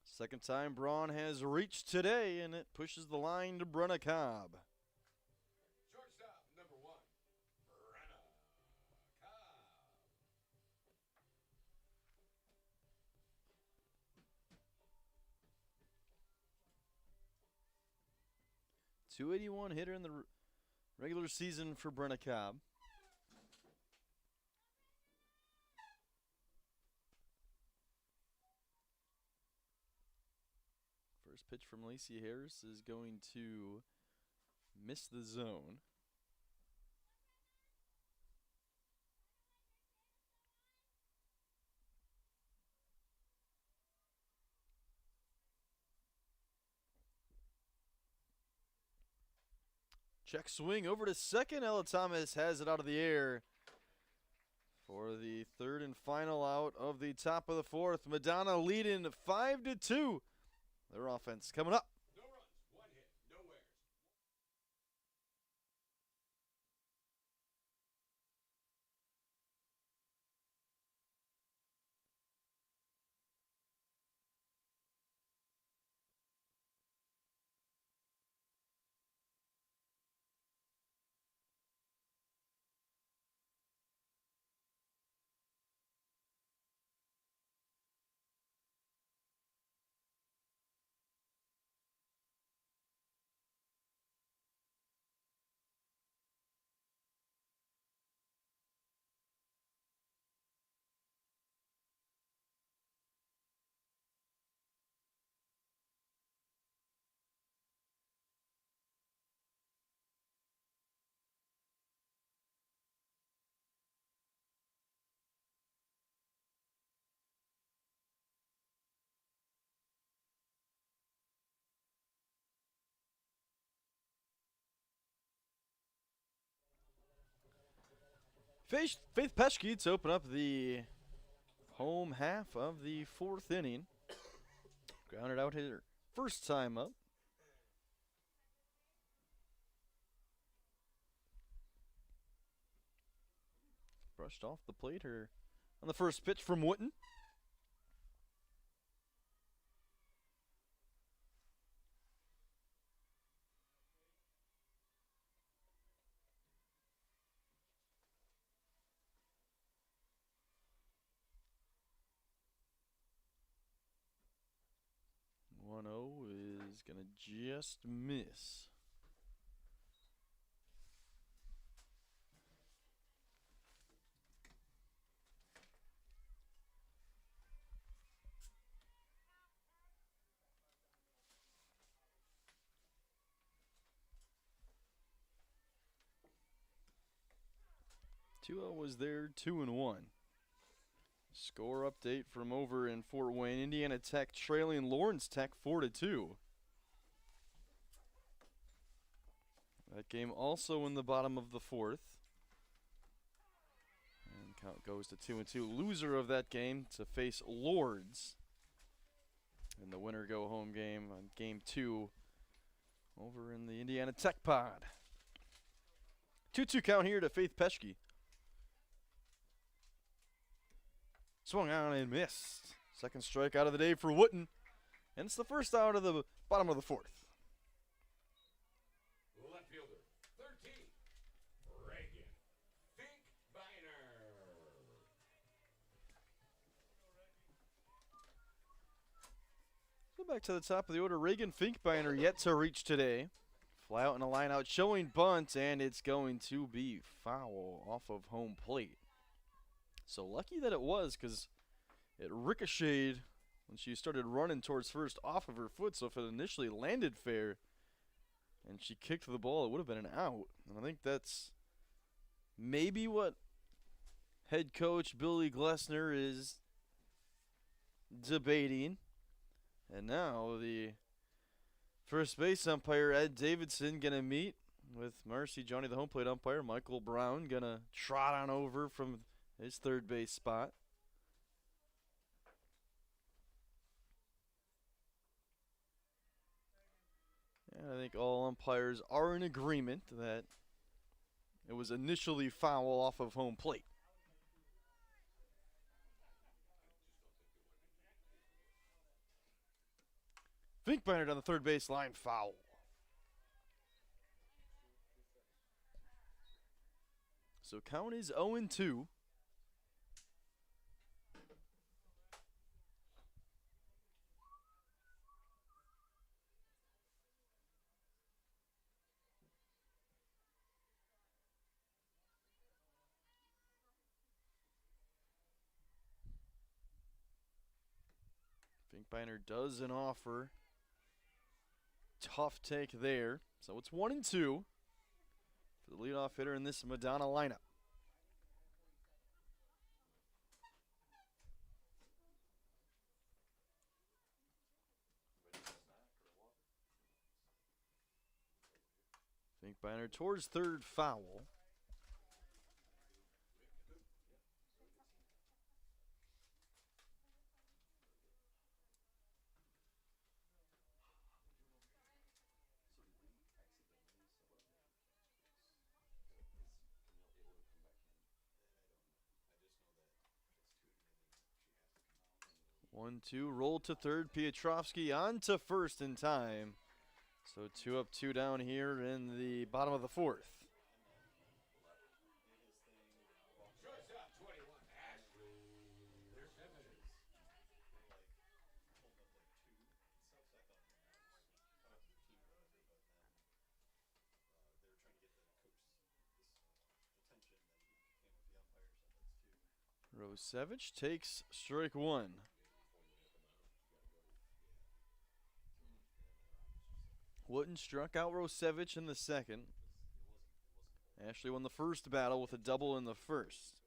Second time Braun has reached today, and it pushes the line to Brenna Cobb. Shortstop, number 1, Brenna Cobb. 281 hitter in the regular season for Brenna Cobb. First pitch from Lacey Harris is going to miss the zone. Check swing over to second. Ella Thomas has it out of the air for the 3rd and final out of the top of the 4th. Madonna leading 5-2. Their offense coming up. No runs, 1 hit, no errors. Faith Peschke to open up the home half of the 4th inning. Grounded out hitter first time up. Brushed off the plate here on the first pitch from Wooten. is going to just miss. Tua was there 2-1. Score update from over in Fort Wayne. Indiana Tech trailing Lawrence Tech 4-2. That game also in the bottom of the fourth. And count goes to 2-2. Loser of that game to face Lords in the winner go home game on game 2 over in the Indiana Tech pod. 2-2 count here to Faith Peschke. Swung on and missed. Second strikeout of the day for Wooten. And it's the first out of the bottom of the fourth. Left fielder, 13, Reagan Finkbeiner. So back to the top of the order. Reagan Finkbeiner yet to reach today. Fly out in a line out, showing bunt, and it's going to be foul off of home plate. So lucky that it was, because it ricocheted when she started running towards first off of her foot. So if it initially landed fair and she kicked the ball, it would have been an out. And I think that's maybe what head coach Billy Glessner is debating. And now the first base umpire, Ed Davidson, going to meet with Marcy Johnny, the home plate umpire. Michael Brown going to trot on over from his third base spot. And I think all umpires are in agreement that it was initially foul off of home plate. Finkbeiner down the third base line, foul. So count is 0-2. Finkbeiner does an offer. Tough take there. So it's 1-2 for the leadoff hitter in this Madonna lineup. Finkbeiner towards third, foul. One, two, roll to third. Piotrowski on to first in time. So 2 up, 2 down here in the bottom of the fourth. Shortstop, 21, Ashley. There's 7 minutes. Rosevich takes strike one. Wooten struck out Rosevich in the second. Ashley won the first battle with a double in the first.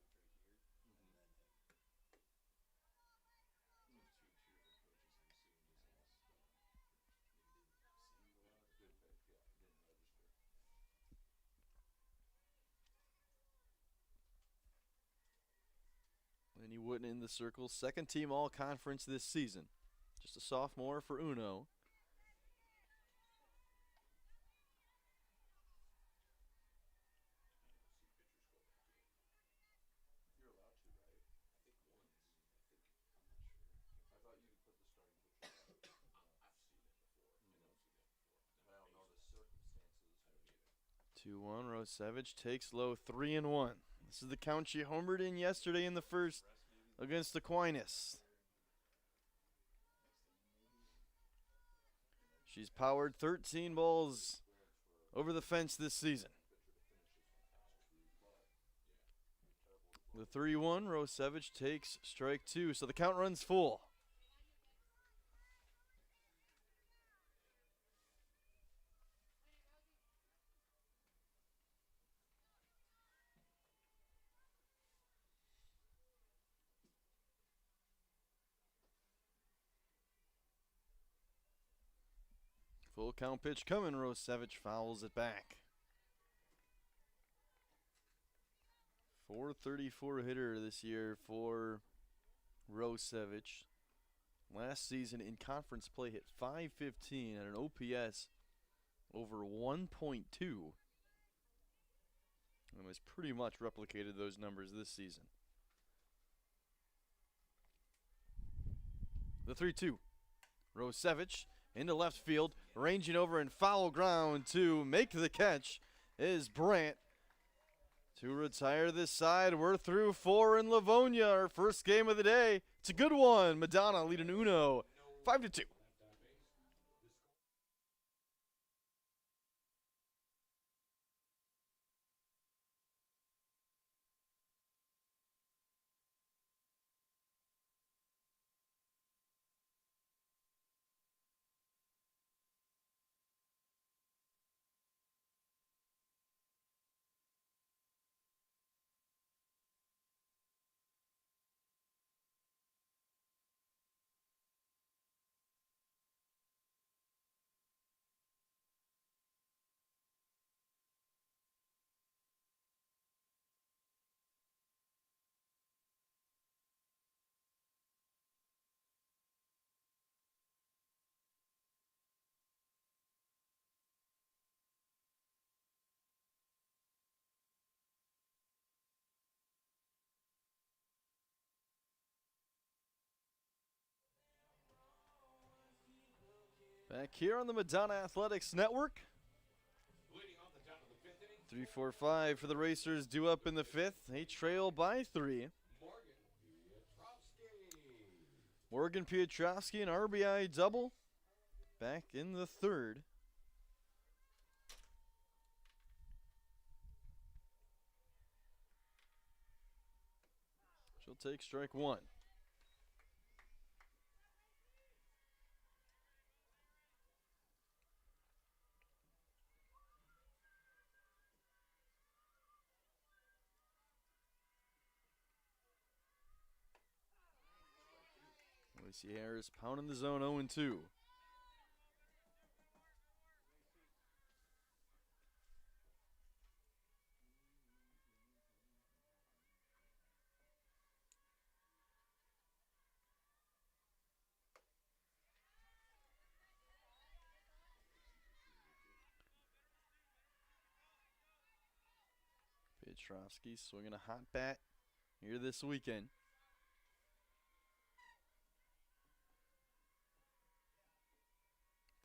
Lenny Wooten in the circle, second team all-conference this season. Just a sophomore for UNO. Two one. Rosevich takes low, 3-1. This is the count she homered in yesterday in the first against Aquinas. She's powered 13 balls over the fence this season. The 3-1, Rosevich takes strike 2, so the count runs full. Full count pitch coming, Rosevich fouls it back. 434 hitter this year for Rosevich. Last season in conference play hit .515 and an OPS over 1.2. And has pretty much replicated those numbers this season. The 3-2. Rosevich into left field, ranging over in foul ground to make the catch is Brandt. To retire this side, we're through 4 in Livonia, our first game of the day. It's a good one. Madonna leading UNOH 5-2. Back here on the Madonna Athletics Network. 3-4-5 for the Racers, due up in the 5th. They trail by 3. Morgan Piotrowski, an RBI double. Back in the 3rd. She'll take strike 1. Lacey Harris pounding the zone 0-2. Piotrowski swinging a hot bat here this weekend.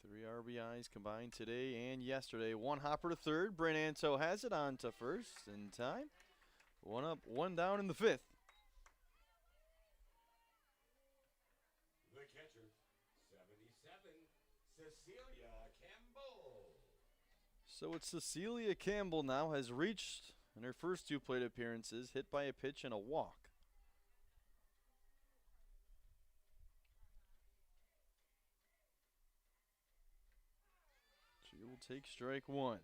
3 RBIs combined today and yesterday. 1 hopper to 3rd. Brent Anto has it on to 1st in time. 1 up, 1 down in the 5th. The catcher, 77, Cecilia Campbell. So it's Cecilia Campbell now, has reached in her first 2 plate appearances, hit by a pitch and a walk. She will take strike 1.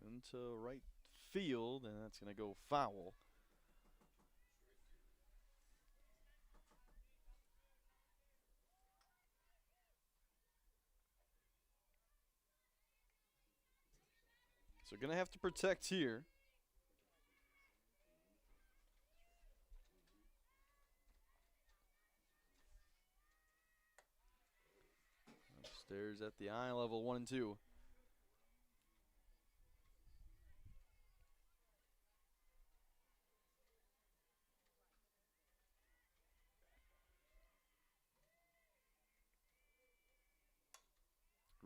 Into right field, and that's going to go foul. So going to have to protect here. Upstairs at the eye level, 1-2.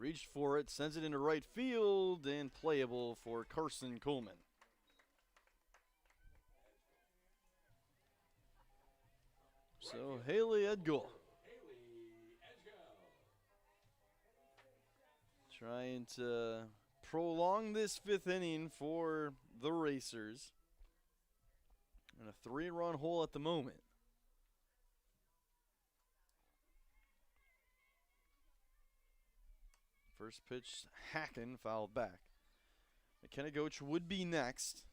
Reached for it, sends it into right field, and playable for Carson Coleman. So Haley Edgell trying to prolong this 5th inning for the Racers. And a 3-run hole at the moment. First pitch, hacking, fouled back. McKenna Goach would be next.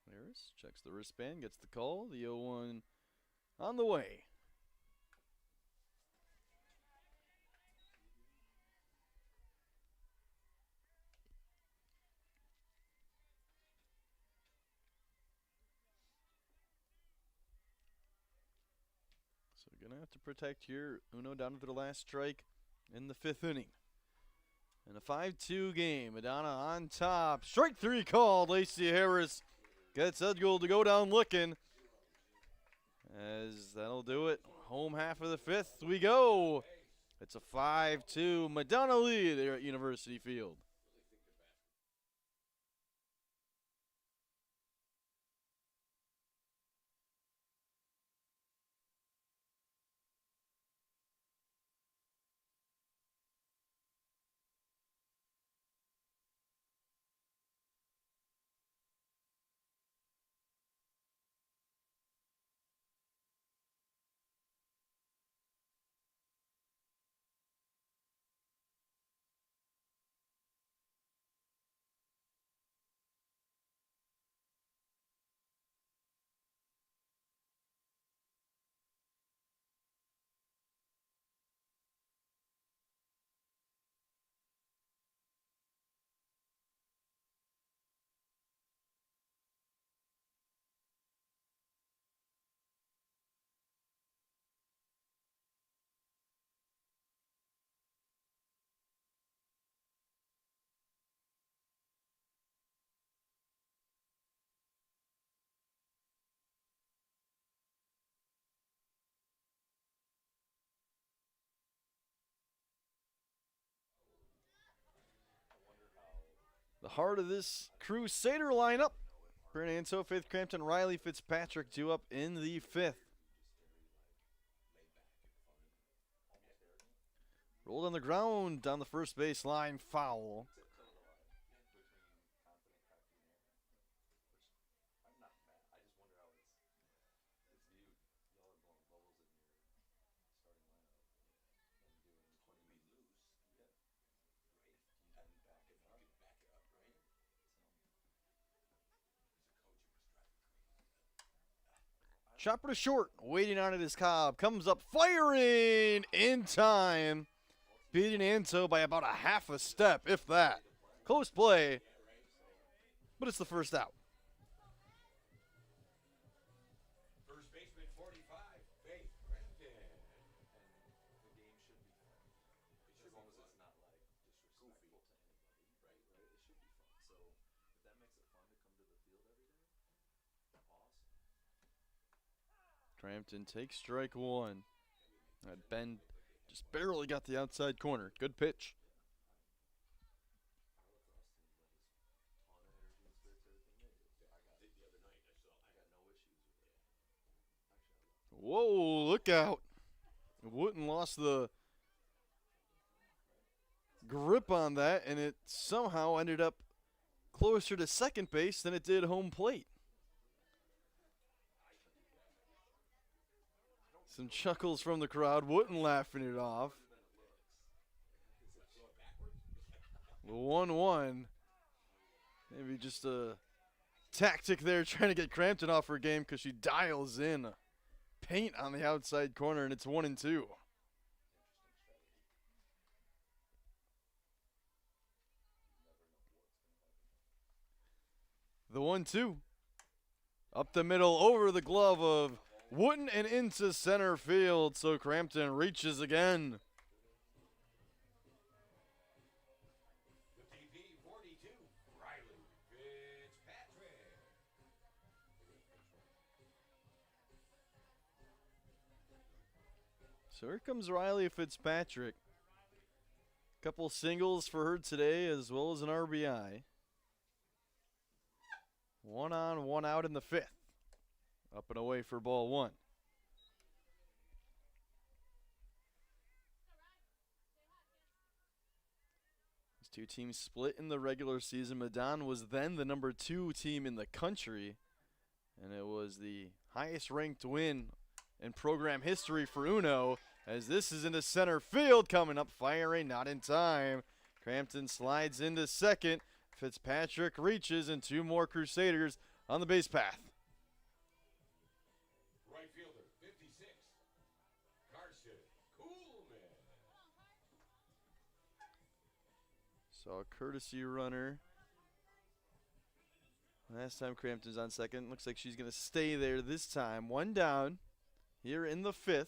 Harris checks the wristband, gets the call. The 0-1 on the way. So gonna have to protect here. Uno down to the last strike in the 5th inning. In a 5-2 game, Madonna on top. Strike 3 called. Lacey Harris gets Edgell to go down looking. As that'll do it. Home half of the 5th we go. It's a 5-2 Madonna lead there at University Field. The heart of this Crusader lineup. Fernando, Faith Crampton, Riley Fitzpatrick due up in the 5th. Rolled on the ground down the first base line, foul. Chopper to short, waiting on it is Cobb. Comes up firing in time. Beating Anto by about a half a step, if that. Close play, but it's the first out. First baseman 45, Faith Crampton. And the game should be fun. As long as it's not like disrespectful to anybody. Right. It should be fun. So if that makes it fun to come to the field every day, awesome. Crampton takes strike 1. Ben just barely got the outside corner. Good pitch. Whoa, look out. Wooten lost the grip on that, and it somehow ended up closer to second base than it did home plate. Some chuckles from the crowd. Wooten laughing it off. The 1-1. Maybe just a tactic there trying to get Crampton off her game because she dials in paint on the outside corner, and it's 1-2. The 1-2. Up the middle over the glove of Wooten and into center field, so Crampton reaches again. The DP 42, Riley Fitzpatrick. So here comes Riley Fitzpatrick. Couple singles for her today as well as an RBI. 1 on, 1 out in the 5th. Up and away for ball 1. These two teams split in the regular season. Madonna was then the number 2 team in the country, and it was the highest ranked win in program history for UNO, as this is into center field, coming up, firing, not in time. Crampton slides into second. Fitzpatrick reaches, and 2 more Crusaders on the base path. Right fielder, 56, Carson Coolman. So a courtesy runner. Last time Crampton's on second. Looks like she's going to stay there this time. 1 down here in the 5th.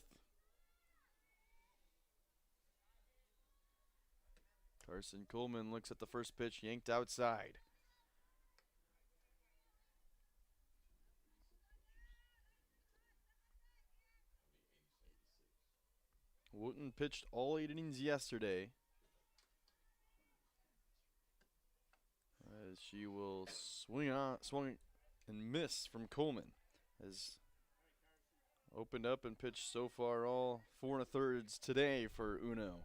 Carson Coleman looks at the first pitch, yanked outside. Wooten pitched all 8 innings yesterday, as she will swing and miss from Coleman. Has opened up and pitched so far all 4 1/3 today for UNO.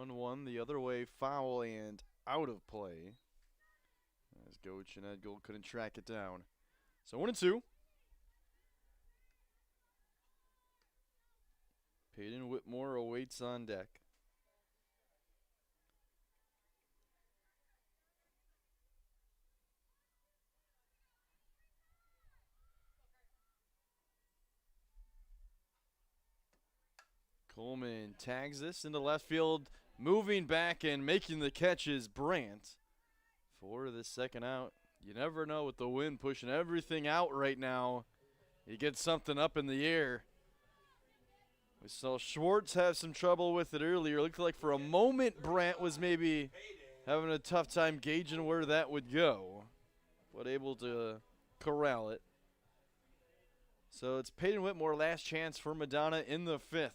One the other way, foul and out of play, as Goach and Edgold couldn't track it down. So 1-2. Peyton Whitmore awaits on deck. Coleman tags this into left field. Moving back and making the catch is Brandt for the second out. You never know with the wind pushing everything out right now. You get something up in the air. We saw Schwartz have some trouble with it earlier. It looked like for a moment Brandt was maybe having a tough time gauging where that would go, but able to corral it. So it's Peyton Whitmore, last chance for Madonna in the 5th.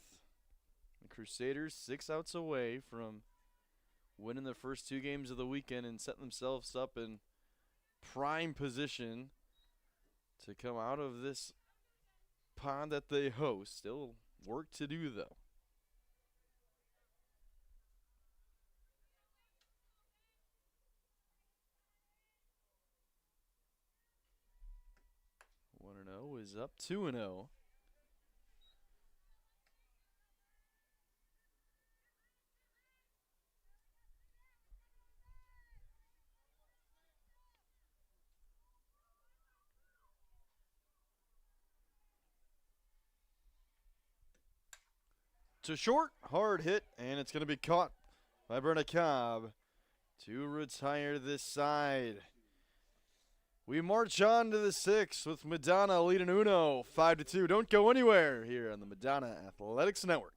The Crusaders 6 outs away from winning their first 2 games of the weekend and setting themselves up in prime position to come out of this pond that they host. Still work to do, though. One and 0 is up 2-0. To short, hard hit, and it's going to be caught by Brenna Cobb to retire this side. We march on to the 6th with Madonna leading UNO 5-2. Don't go anywhere here on the Madonna Athletics Network.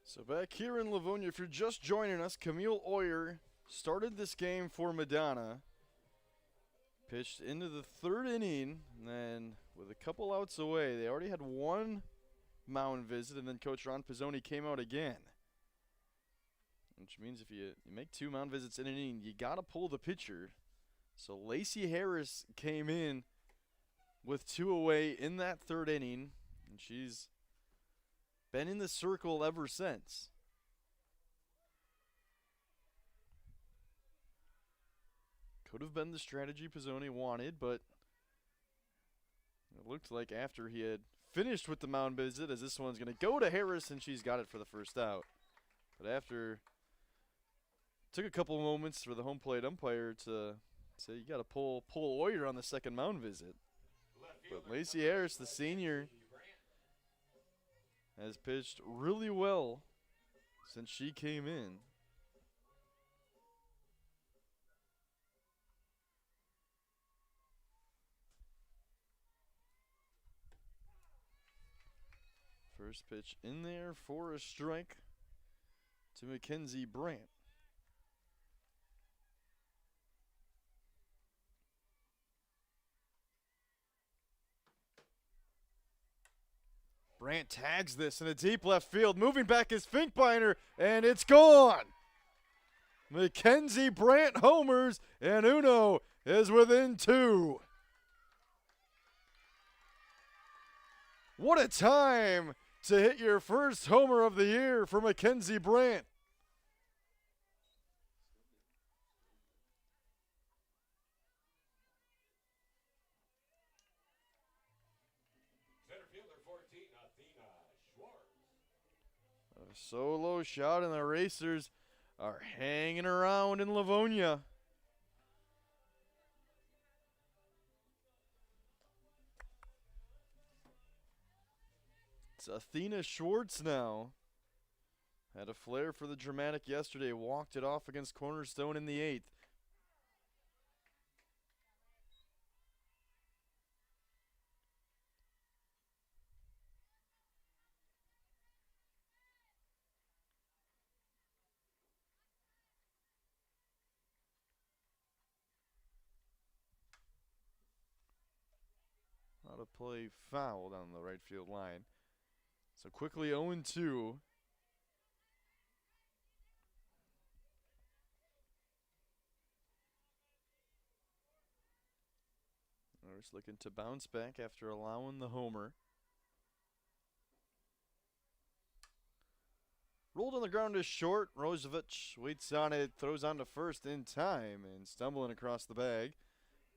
So back here in Livonia, if you're just joining us, Camille Oyer started this game for Madonna. Pitched into the third inning, and then with a couple outs away, they already had one mound visit, and then Coach Ron Pizzoni came out again. Which means if you make two mound visits in an inning, you got to pull the pitcher. So Lacey Harris came in with two away in that third inning, and she's been in the circle ever since. Could have been the strategy Pizzoni wanted, but it looked like after he had finished with the mound visit, as this one's going to go to Harris, and she's got it for the first out. But after, took a couple moments for the home plate umpire to say you got to pull Oyer on the second mound visit. But Lacey Harris, the senior, has pitched really well since she came in. First pitch in there for a strike to Mackenzie Brandt. Brandt tags this in a deep left field. Moving back is Finkbeiner, and it's gone. Mackenzie Brandt homers, and UNOH is within two. What a time to hit your first homer of the year for Mackenzie Brandt. Center fielder 14, Athena Schwartz. A solo shot, and the Racers are hanging around in Livonia. It's Athena Schwartz now. Had a flair for the dramatic yesterday. Walked it off against Cornerstone in the 8th. Not a play foul down the right field line. So quickly 0-2. Norris looking to bounce back after allowing the homer. Rolled on the ground to short. Rosevich waits on it, throws on to first in time, and stumbling across the bag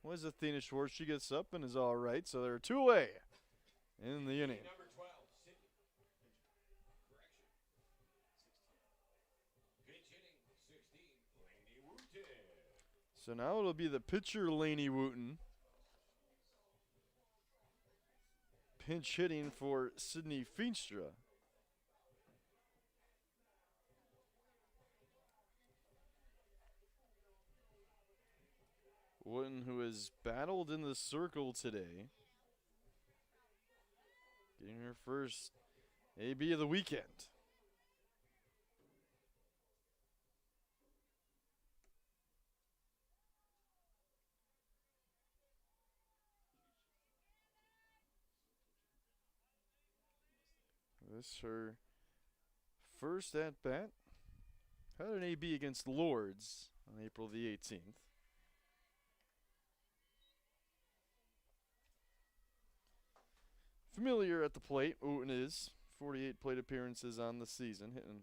was Athena Schwartz. She gets up and is all right. So there are two away in the inning. Number 12, Sydney. Correction. 16. Pitch hitting 16, Laney Wooten. So now it'll be the pitcher, Laney Wooten. Pinch hitting for Sydney Feenstra. Wooten, who has battled in the circle today, getting her first AB of the weekend. This her first at bat. Had an AB against Lords on April the 18th. Familiar at the plate, Wooten is. 48 plate appearances on the season, hitting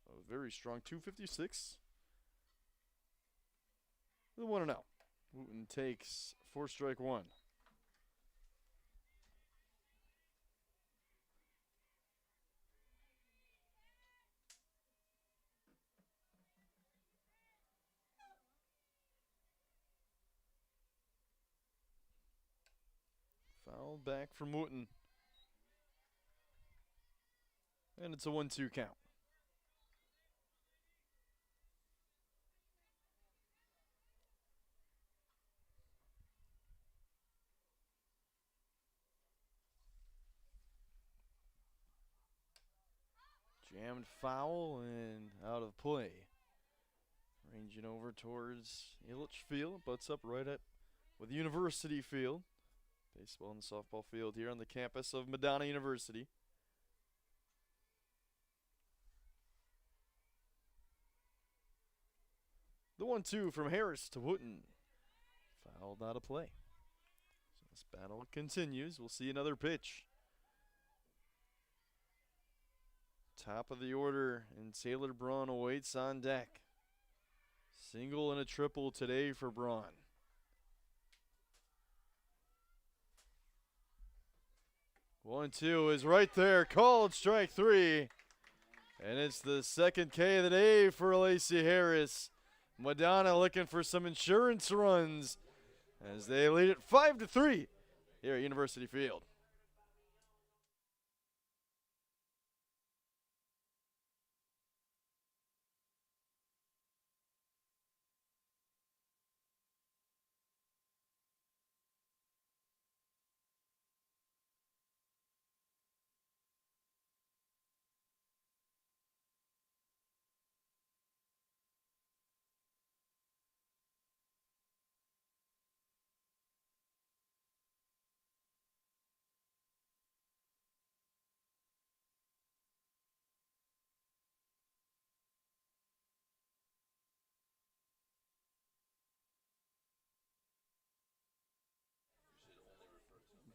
a very strong 256. The 1-0. Wooten takes 4-1. Foul back from Wooten. And it's a 1-2 count. Jammed foul and out of play. Range Edging over towards Illich Field, butts up right at with University Field. Baseball and softball field here on the campus of Madonna University. The 1-2 from Harris to Wooten. Fouled out of play. So this battle continues. We'll see another pitch. Top of the order, and Taylor Braun awaits on deck. Single and a triple today for Braun. 1-2 is right there, called strike 3. And it's the second K of the day for Lacey Harris. Madonna looking for some insurance runs as they lead it 5-3 here at University Field.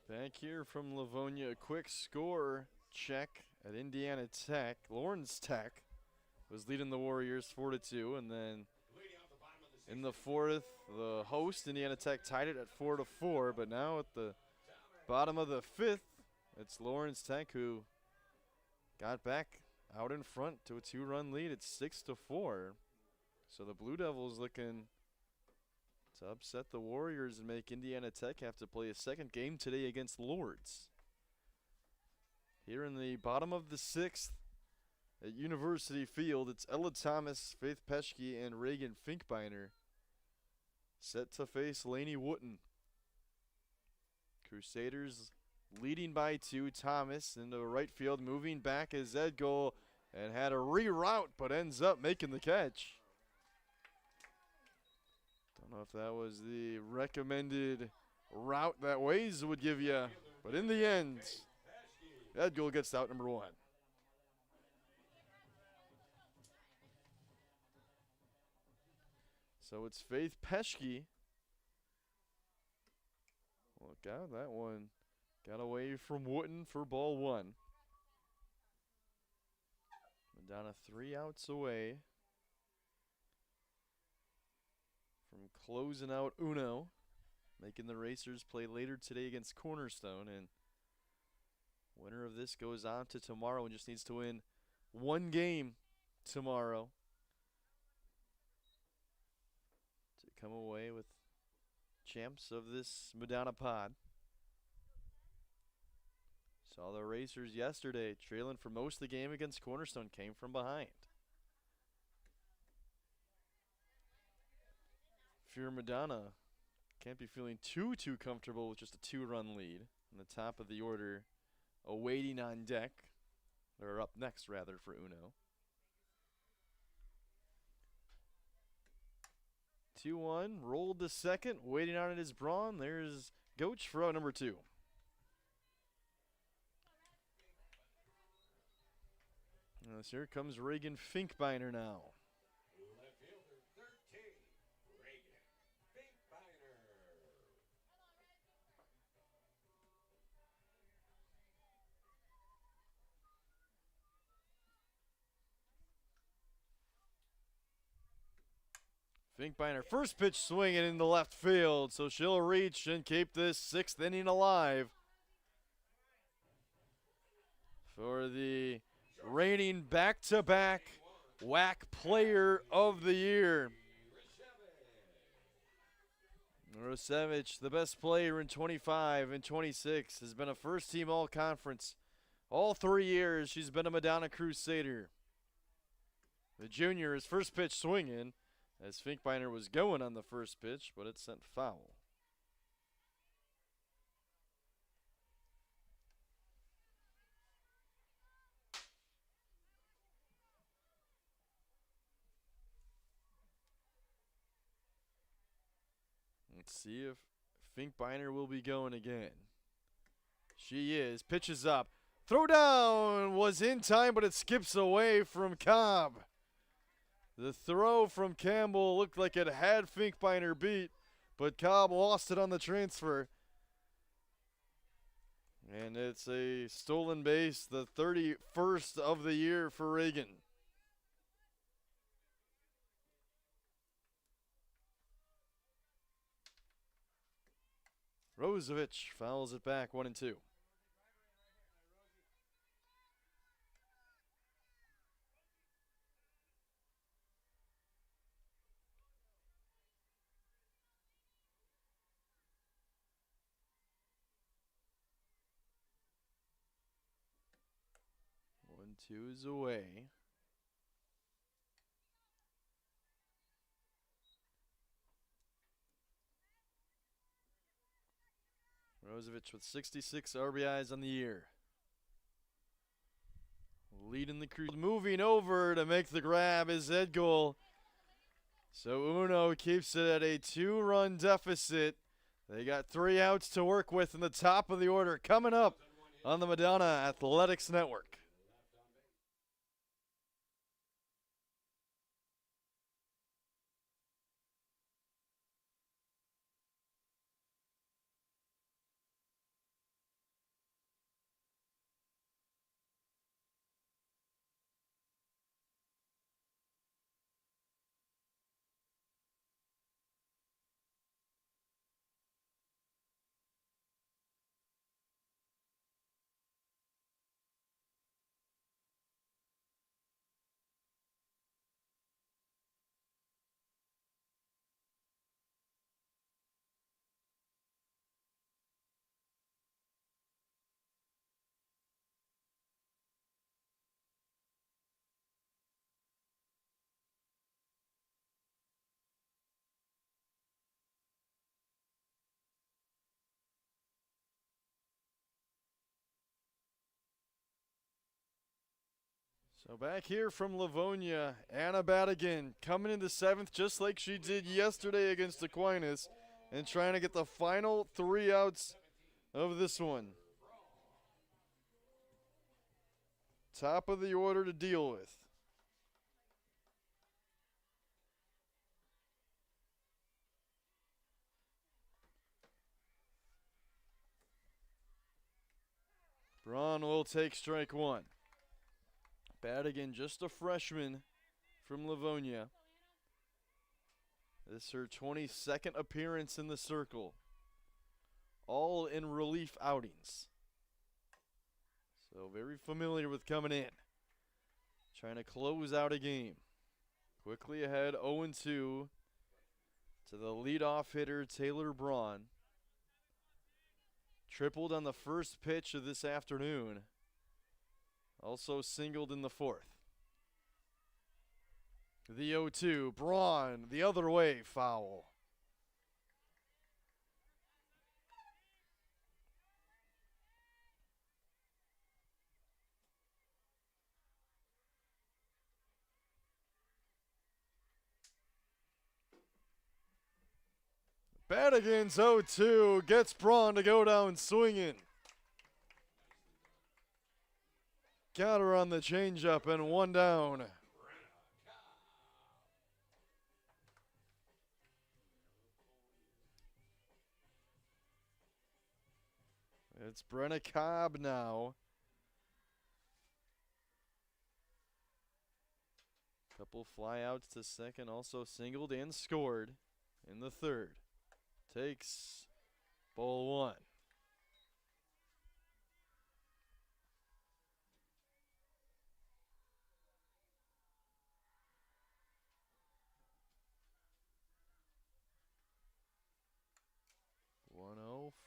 Back here from Livonia, a quick score check at Indiana Tech. Lawrence Tech was leading the Warriors 4-2, and then in the fourth, the host Indiana Tech tied it at 4-4. But now at the bottom of the fifth, it's Lawrence Tech who got back out in front to a 2-run lead. It's 6-4. So the Blue Devils looking to upset the Warriors and make Indiana Tech have to play a second game today against Lourdes. Here in the bottom of the sixth at University Field, it's Ella Thomas, Faith Peschke, and Reagan Finkbeiner set to face Lainey Wooten. Crusaders leading by 2. Thomas into right field, moving back is Edgol, and had a reroute, but ends up making the catch. Don't know if that was the recommended route that Waze would give you, but in the end, Edgol gets out number 1. So it's Faith Peschke. Look out, that one got away from Wooten for ball 1. Madonna 3 outs away from closing out UNOH, making the Racers play later today against Cornerstone, and winner of this goes on to tomorrow and just needs to win 1 game tomorrow to come away with champs of this Madonna pod. Saw the Racers yesterday trailing for most of the game against Cornerstone, came from behind. If you're Madonna, can't be feeling too comfortable with just a 2-run lead in the top of the order, awaiting on deck, or up next rather, for UNOH. 2-1, rolled to second, waiting on it is Braun. There's Goach for out number 2. And here comes Reagan Finkbeiner now. Left fielder 13, Reagan Finkbeiner. Finkbeiner, first pitch swinging into left field, so she'll reach and keep this 6th inning alive for the reigning back-to-back WHAC Player of the Year. Rosevich, the best player in 25 and 26, has been a first-team All-Conference all 3 years. She's been a Madonna Crusader. The junior, his first pitch swinging, as Finkbeiner was going on the first pitch, but it sent foul. Let's see if Finkbeiner will be going again. She is. Pitches up. Throw down was in time, but it skips away from Cobb. The throw from Campbell looked like it had Finkbeiner beat, but Cobb lost it on the transfer. And it's a stolen base, the 31st of the year for Reagan. Rosevich fouls it back, 1-2. Two is away. Rosevich with 66 RBIs on the year. Leading the crew. Moving over to make the grab is Edgol. So UNOH keeps it at a 2-run deficit. They got 3 outs to work with in the top of the order. Coming up on the Madonna Athletics Network. So back here from Livonia, Anna Badigan coming into 7th just like she did yesterday against Aquinas and trying to get the final 3 outs of this one. Top of the order to deal with. Braun will take strike 1. Badigan, just a freshman from Livonia. This is her 22nd appearance in the circle. All in relief outings. So very familiar with coming in. Trying to close out a game. Quickly ahead, 0-2 to the leadoff hitter, Taylor Braun. Tripled on the first pitch of this afternoon. Also singled in the 4th. The 0-2, Braun, the other way, foul. Badigan's 0-2 gets Braun to go down swinging. Got her on the changeup and 1 down. It's Brenna Cobb now. Couple flyouts to second, also singled and scored in the 3rd. Takes ball 1.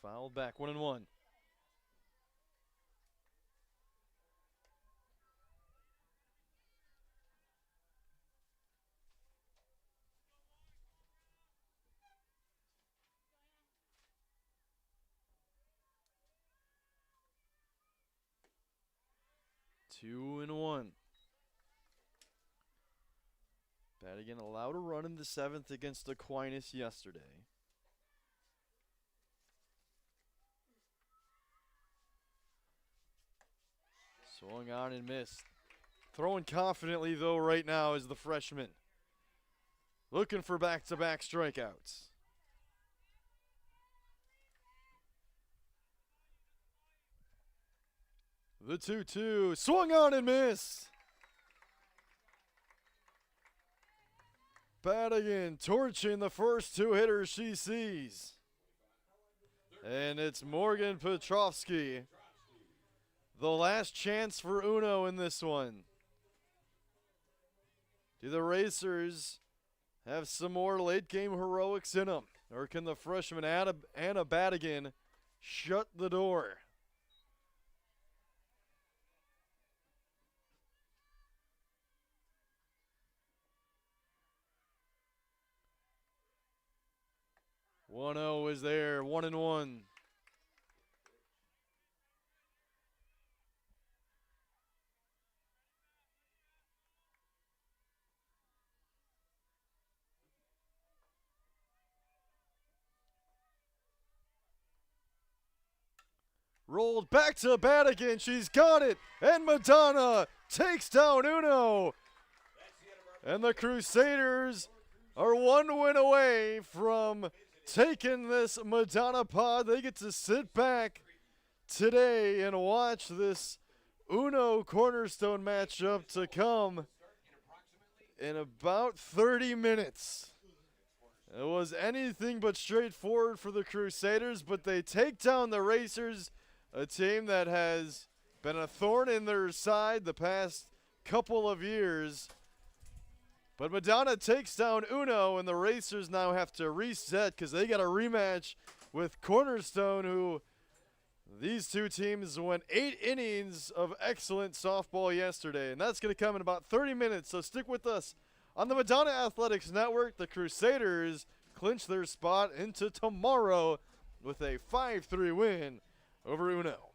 Fouled back, 1-1. Two and 1. Badigan allowed a run in the 7th against Aquinas yesterday. Swung on and missed. Throwing confidently, though, right now is the freshman. Looking for back-to-back strikeouts. The 2-2. Swung on and missed. Badigan torching the first two hitters she sees. And it's Morgan Petrovsky. The last chance for Uno in this one. Do the Racers have some more late game heroics in them? Or can the freshman Anna Badigan shut the door? One-0 is there, 1-1. Rolled back to Badigan. She's got it. And Madonna takes down Uno. And the Crusaders are one win away from taking this Madonna pod. They get to sit back today and watch this Uno Cornerstone matchup to come in about 30 minutes. It was anything but straightforward for the Crusaders, but they take down the Racers, a team that has been a thorn in their side the past couple of years. But Madonna takes down Uno, and the Racers now have to reset because they got a rematch with Cornerstone, who these two teams went 8 innings of excellent softball yesterday. And that's going to come in about 30 minutes, so stick with us. On the Madonna Athletics Network, the Crusaders clinch their spot into tomorrow with a 5-3 win over Uno.